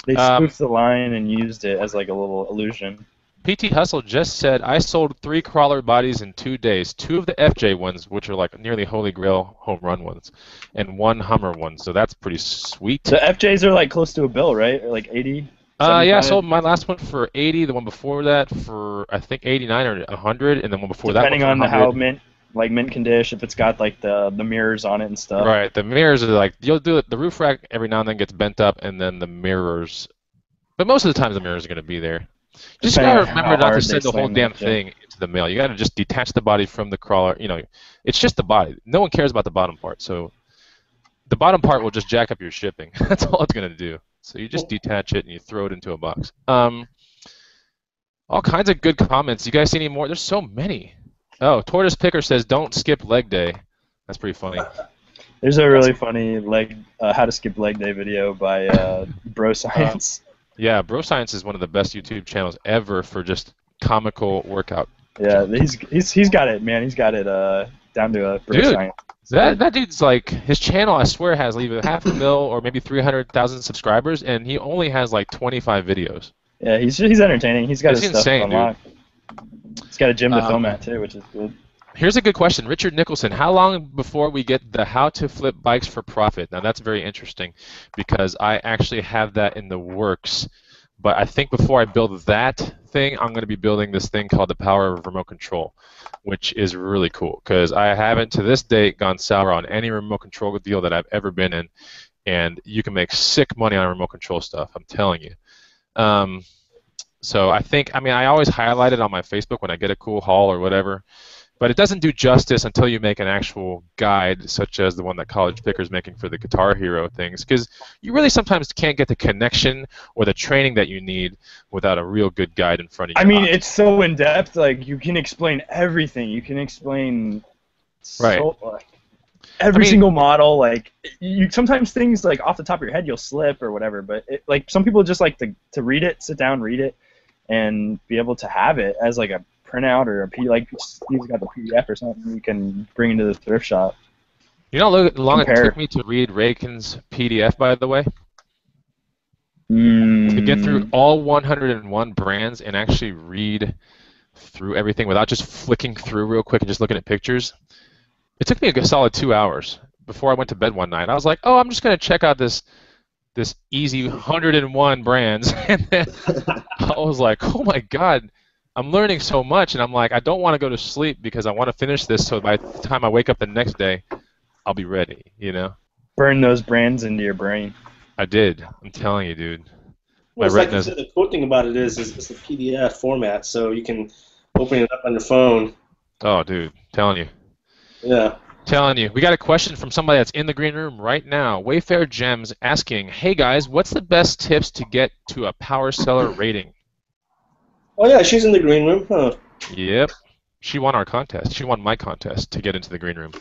They spoofed the line and used it as like a little illusion. PT Hustle just said, I sold 3 crawler bodies in 2 days. 2 of the FJ ones, which are like nearly holy grail home run ones, and 1 Hummer one, so that's pretty sweet. The FJs are like close to $1 bill, right? Or like 80? Yeah, I sold my last one for 80, the one before that for, I think, 89 or 100, and then one before Depending that one for on how mint condition, if it's got like the mirrors on it and stuff. Right, the mirrors are like, you'll do it, the roof rack every now and then gets bent up, and then the mirrors, but most of the time the mirrors are going to be there. You just gotta remember not to send the whole damn thing into the mail. You gotta just detach the body from the crawler. It's just the body. No one cares about the bottom part. So the bottom part will just jack up your shipping. That's all it's gonna do. So you just detach it and you throw it into a box. All kinds of good comments. You guys see any more? There's so many. Oh, Tortoise Picker says, "Don't skip leg day." That's pretty funny. There's a really funny how to skip leg day video by Bro Science. Yeah, Bro Science is one of the best YouTube channels ever for just comical workout. Yeah, he's got it, man. He's got it down to a Bro Science. That dude's like, his channel, I swear, has either 500,000 or maybe 300,000 subscribers, and he only has like 25 videos. Yeah, he's entertaining. He's got his stuff unlocked. He's got a gym to film at too, which is good. Here's a good question. Richard Nicholson, how long before we get the how to flip bikes for profit? Now that's very interesting because I actually have that in the works, but I think before I build that thing, I'm going to be building this thing called the Power of Remote Control, which is really cool because I haven't to this date gone sour on any remote control deal that I've ever been in, and you can make sick money on remote control stuff, I'm telling you. So I always highlight it on my Facebook when I get a cool haul or whatever. But it doesn't do justice until you make an actual guide, such as the one that College Picker's making for the Guitar Hero things, because you really sometimes can't get the connection or the training that you need without a real good guide in front of you. I mean, it's so in depth. Like you can explain everything. You can explain every single model. Like you sometimes things like off the top of your head you'll slip or whatever. But like some people just like to read it, sit down, read it, and be able to have it as like a printout or a you've got the PDF or something you can bring into the thrift shop. You know how long it took me to read Rakin's PDF, by the way? To get through all 101 brands and actually read through everything without just flicking through real quick and just looking at pictures. It took me a solid 2 hours before I went to bed one night. I was like, oh, I'm just going to check out this easy 101 brands. And then I was like, oh my God, I'm learning so much. And I'm like, I don't want to go to sleep because I want to finish this so by the time I wake up the next day, I'll be ready, you know? Burn those brands into your brain. I did. I'm telling you, dude. Well, it's like the cool thing about it is it's a PDF format, so you can open it up on your phone. Oh, dude, telling you. Yeah. Telling you. We got a question from somebody that's in the green room right now. Wayfair Gems asking, hey guys, what's the best tips to get to a power seller rating? Oh yeah, she's in the green room, huh? Yep. She won our contest. She won my contest to get into the green room.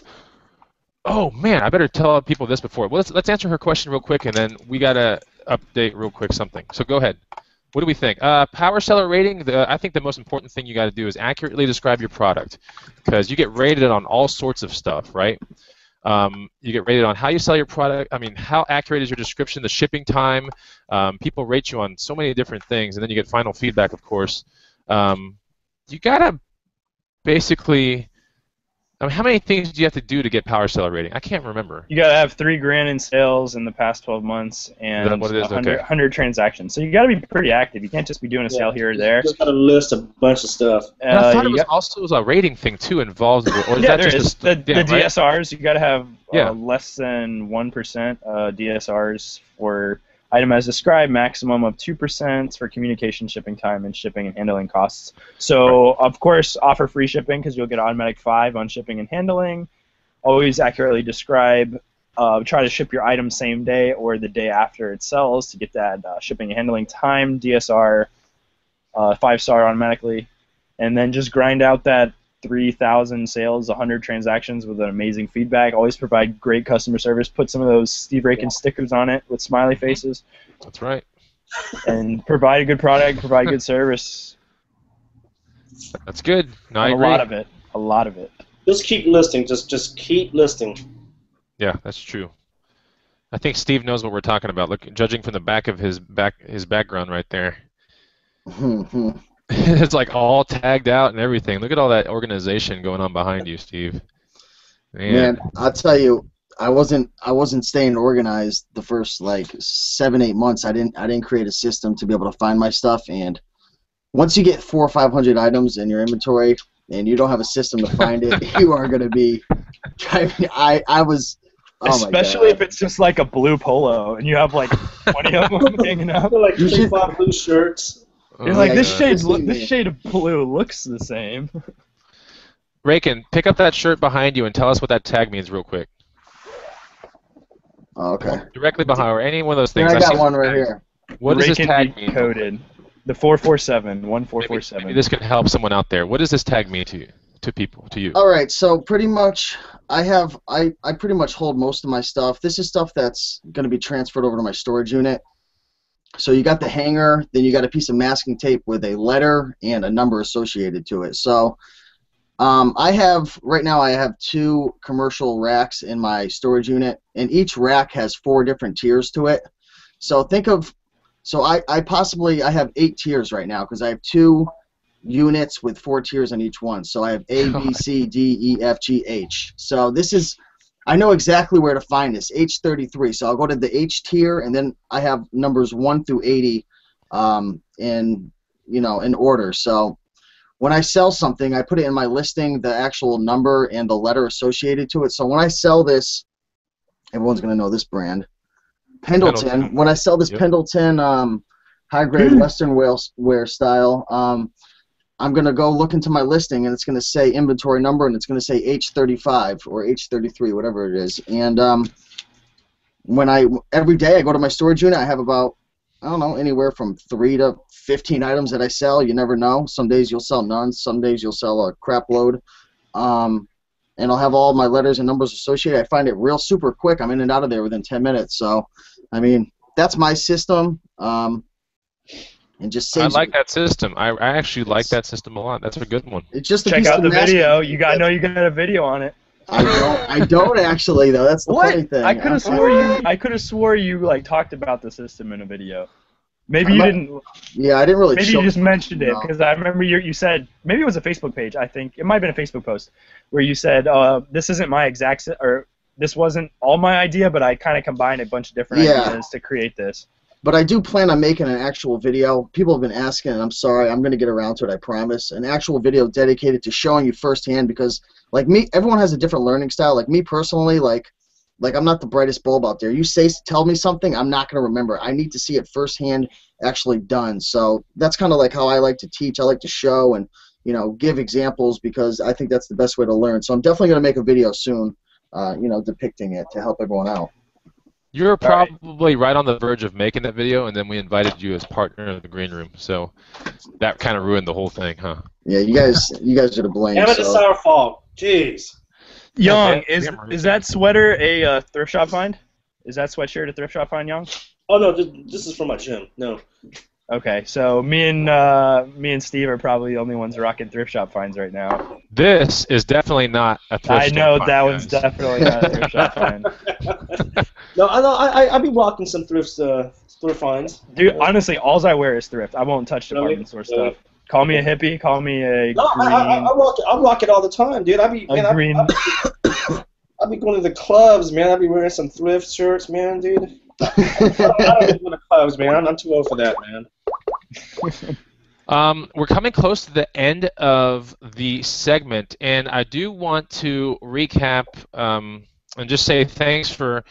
Oh man, I better tell people this before. Well, let's answer her question real quick, and then we gotta update real quick something. So go ahead. What do we think? Power seller rating. I think the most important thing you got to do is accurately describe your product, because you get rated on all sorts of stuff, right? You get rated on how you sell your product. I mean, how accurate is your description, the shipping time. People rate you on so many different things, and then you get final feedback, of course. You gotta basically. I mean, how many things do you have to do to get power seller rating? I can't remember. You gotta have $3,000 in sales in the past 12 months and 100 transactions. So you gotta be pretty active. You can't just be doing a sale here or there. You just gotta list a bunch of stuff. I thought it was also a rating thing too involved. Or is that there just is. The right? DSRs. You gotta have less than 1% DSRs for item as described, maximum of 2% for communication, shipping time, and shipping and handling costs. So, of course, offer free shipping because you'll get automatic 5 on shipping and handling. Always accurately describe. Try to ship your item same day or the day after it sells to get that shipping and handling time, DSR, 5-star automatically. And then just grind out that 3,000 sales, 100 transactions with an amazing feedback. Always provide great customer service. Put some of those Steve Rakin stickers on it with smiley faces. That's right. And provide a good product, provide good service. That's good. No, I a agree. lot of it. A lot of it. Just keep listing. Just keep listing. Yeah, that's true. I think Steve knows what we're talking about. Look, judging from the back of his background right there. It's like all tagged out and everything. Look at all that organization going on behind you, Steve. Man, I'll tell you, I wasn't staying organized the first like 7-8 months. I didn't create a system to be able to find my stuff, and once you get 400 or 500 items in your inventory and you don't have a system to find it, you are going to be driving. I was. Oh Especially if it's just like a blue polo and you have like 20 of them hanging out. Like 25 blue shirts. You're like, this shade of blue looks the same. Rakin, pick up that shirt behind you and tell us what that tag means real quick. Okay. Directly behind, or any one of those things. I got one right here. What does this tag mean? Coded. The 447, 1447. Maybe this could help someone out there. What does this tag mean to people, to you? All right, so pretty much I pretty much hold most of my stuff. This is stuff that's going to be transferred over to my storage unit. So you got the hanger, then you got a piece of masking tape with a letter and a number associated to it. So right now I have 2 commercial racks in my storage unit, and each rack has 4 different tiers to it. So I have 8 tiers right now because I have 2 units with 4 tiers on each one. So I have A, B, C, D, E, F, G, H. So I know exactly where to find this, H33. So I'll go to the H tier, and then I have numbers 1 through 80 in order. So when I sell something, I put it in my listing, the actual number and the letter associated to it. So when I sell this, everyone's going to know this brand, Pendleton. When I sell this Pendleton high-grade Western wear style, I'm going to go look into my listing, and it's going to say inventory number, and it's going to say H35 or H33, whatever it is. And every day I go to my storage unit, I have about, I don't know, anywhere from 3 to 15 items that I sell. You never know. Some days you'll sell none. Some days you'll sell a crap load. And I'll have all my letters and numbers associated. I find it real super quick. I'm in and out of there within 10 minutes. So, I mean, that's my system. And just saves. I like that system. I actually like that system a lot. That's a good one. It's just check out the video. You got a video on it. I don't actually though. That's the funny thing. I could have swore you like talked about the system in a video. Maybe you didn't. Yeah, I didn't really. Maybe you just mentioned it No. because I remember you said maybe it was a Facebook page. I think it might have been a Facebook post where you said this isn't my exact or this wasn't all my idea, but I kind of combined a bunch of different ideas to create this. But I do plan on making an actual video. People have been asking, and I'm sorry, I'm going to get around to it, I promise. An actual video dedicated to showing you firsthand because, like me, everyone has a different learning style. Like me personally, like I'm not the brightest bulb out there. You tell me something, I'm not going to remember. I need to see it firsthand actually done. So that's kind of like how I like to teach. I like to show and, you know, give examples because I think that's the best way to learn. So I'm definitely going to make a video soon, you know, depicting it to help everyone out. You were probably right on the verge of making that video, and then we invited you as partner of the green room. So that kind of ruined the whole thing, huh? Yeah, you guys are to blame. Damn it, it's our fault. Jeez. Young, is that sweater a thrift shop find? Is that sweatshirt a thrift shop find, Young? Oh no, this is from my gym. No. Okay, so me and Steve are probably the only ones rocking thrift shop finds right now. This is definitely not a thrift I shop know find, that guys. one's definitely not a thrift shop find. No, I'll be rocking some thrift finds. Dude, honestly, all I wear is thrift. I won't touch department store stuff. Call me a hippie. Call me a No, green. I rock it all the time, dude. I'll be going to the clubs, man. I'll be wearing some thrift shirts, man, dude. I don't go to clubs, man. I'm too old for that, man. We're coming close to the end of the segment, and I do want to recap and just say thanks for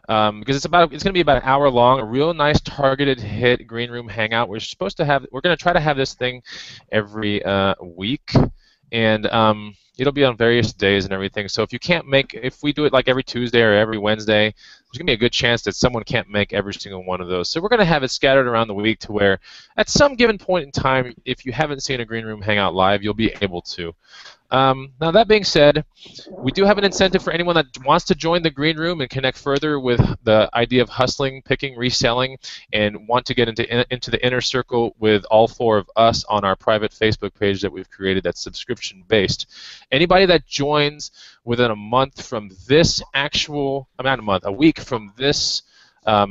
because it's going to be about an hour long, a real nice targeted hit green room hangout. We're going to try to have this thing every week, and it'll be on various days and everything. So if we do it like every Tuesday or every Wednesday, there's going to be a good chance that someone can't make every single one of those. So we're going to have it scattered around the week to where at some given point in time, if you haven't seen a Green Room Hangout live, you'll be able to. Now that being said, we do have an incentive for anyone that wants to join the Green Room and connect further with the idea of hustling, picking, reselling, and want to get into the inner circle with all four of us on our private Facebook page that we've created that's subscription-based. Anybody that joins within a month from this a week from this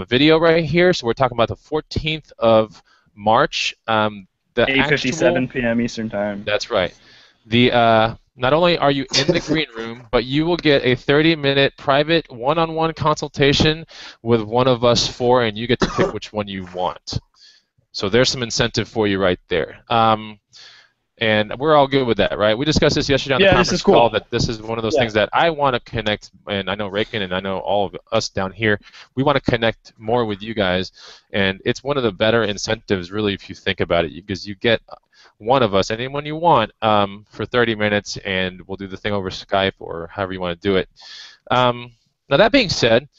video right here, so we're talking about the 14th of March. 8:57 p.m. Eastern Time. That's right. Not only are you in the green room, but you will get a 30-minute private one-on-one consultation with one of us four, and you get to pick which one you want. So there's some incentive for you right there. And we're all good with that, right? We discussed this yesterday on the conference call that this is one of those things that I want to connect, and I know Rakin and I know all of us down here, we want to connect more with you guys, and it's one of the better incentives, really, if you think about it, because you get one of us, anyone you want, for 30 minutes, and we'll do the thing over Skype or however you want to do it. Now, that being said,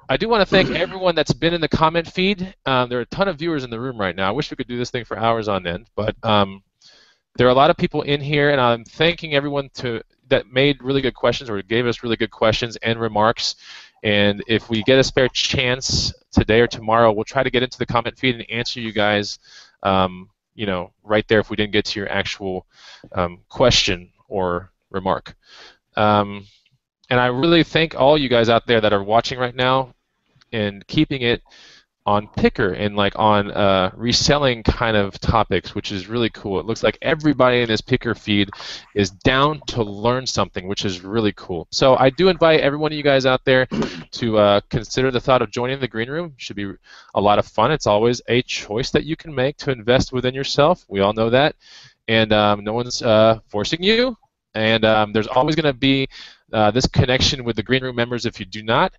I do want to thank everyone that's been in the comment feed. There are a ton of viewers in the room right now. I wish we could do this thing for hours on end, but there are a lot of people in here, and I'm thanking everyone that made really good questions or gave us really good questions and remarks. And if we get a spare chance today or tomorrow, we'll try to get into the comment feed and answer you guys, you know, right there if we didn't get to your actual question or remark. And I really thank all you guys out there that are watching right now and keeping it on picker and like on reselling kind of topics, which is really cool. It looks like everybody in this picker feed is down to learn something, which is really cool. So I do invite every one of you guys out there to consider the thought of joining the Green Room. It should be a lot of fun. It's always a choice that you can make to invest within yourself. We all know that. And no one's forcing you. And there's always going to be this connection with the Green Room members. If you do not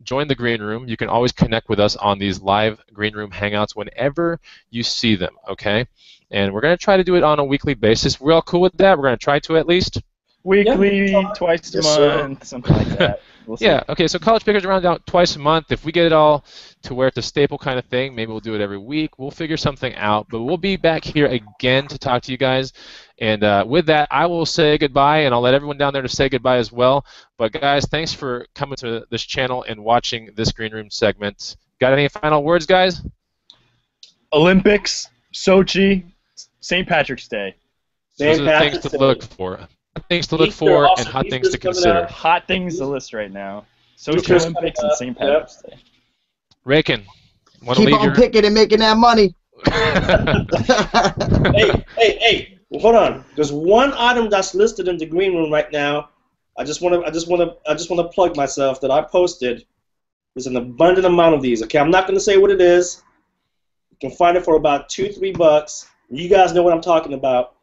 join the Green Room, you can always connect with us on these live Green Room Hangouts whenever you see them, okay? And we're going to try to do it on a weekly basis. We're all cool with that? We're going to try to at least? Weekly, twice a month, something like that. We'll see. Yeah, okay, so College Pickers around out twice a month. If we get it all to where it's a staple kind of thing, maybe we'll do it every week. We'll figure something out, but we'll be back here again to talk to you guys. And with that, I will say goodbye, and I'll let everyone down there to say goodbye as well. But guys, thanks for coming to this channel and watching this Green Room segment. Got any final words, guys? Olympics, Sochi, St. Patrick's Day. Those are the things to look for. Things to look for and hot things to consider. Hot things to list right now. Sochi Olympics and St. Patrick's Day. Rakin, Want to Keep leave on your? picking and making that money. Hey, hold on. There's one item that's listed in the green room right now. I just want to plug myself that I posted. There's an abundant amount of these. Okay, I'm not going to say what it is. You can find it for about $2-3. You guys know what I'm talking about.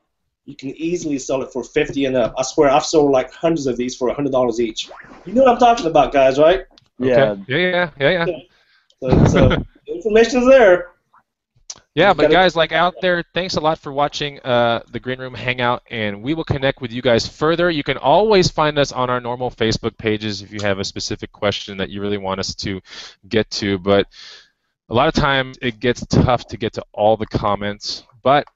You can easily sell it for 50 and up. I swear, I've sold like hundreds of these for $100 each. You know what I'm talking about, guys, right? Yeah. Okay. Yeah. So information is there. Yeah, but guys, like out there, thanks a lot for watching the Green Room Hangout, and we will connect with you guys further. You can always find us on our normal Facebook pages if you have a specific question that you really want us to get to, but a lot of times it gets tough to get to all the comments, but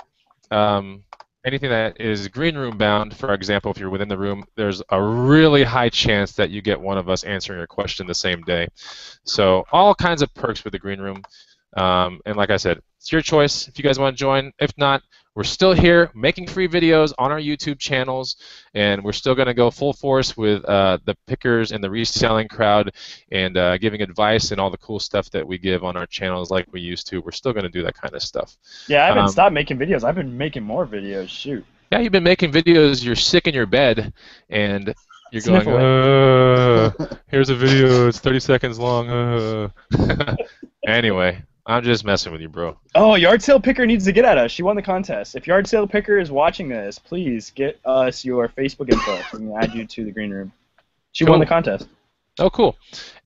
anything that is green room bound, for example, if you're within the room, there's a really high chance that you get one of us answering your question the same day. So all kinds of perks with the green room. And like I said, it's your choice if you guys want to join. If not, we're still here making free videos on our YouTube channels, and we're still going to go full force with the pickers and the reselling crowd and giving advice and all the cool stuff that we give on our channels like we used to. We're still going to do that kind of stuff. Yeah, I haven't stopped making videos. I've been making more videos. Shoot. Yeah, you've been making videos. You're sick in your bed, and you're Sniff going, here's a video. It's 30 seconds long. Anyway, I'm just messing with you, bro. Oh, Yard Sale Picker needs to get at us. She won the contest. If Yard Sale Picker is watching this, please get us your Facebook info. We can add you to the green room. She won the contest. Oh, cool.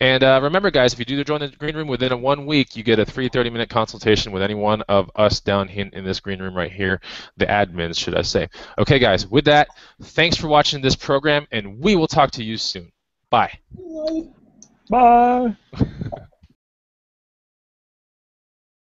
And remember, guys, if you do join the green room within 1 week, you get a free 30-minute consultation with any one of us down in this green room right here, the admins, should I say. Okay, guys, with that, thanks for watching this program, and we will talk to you soon. Bye. Bye.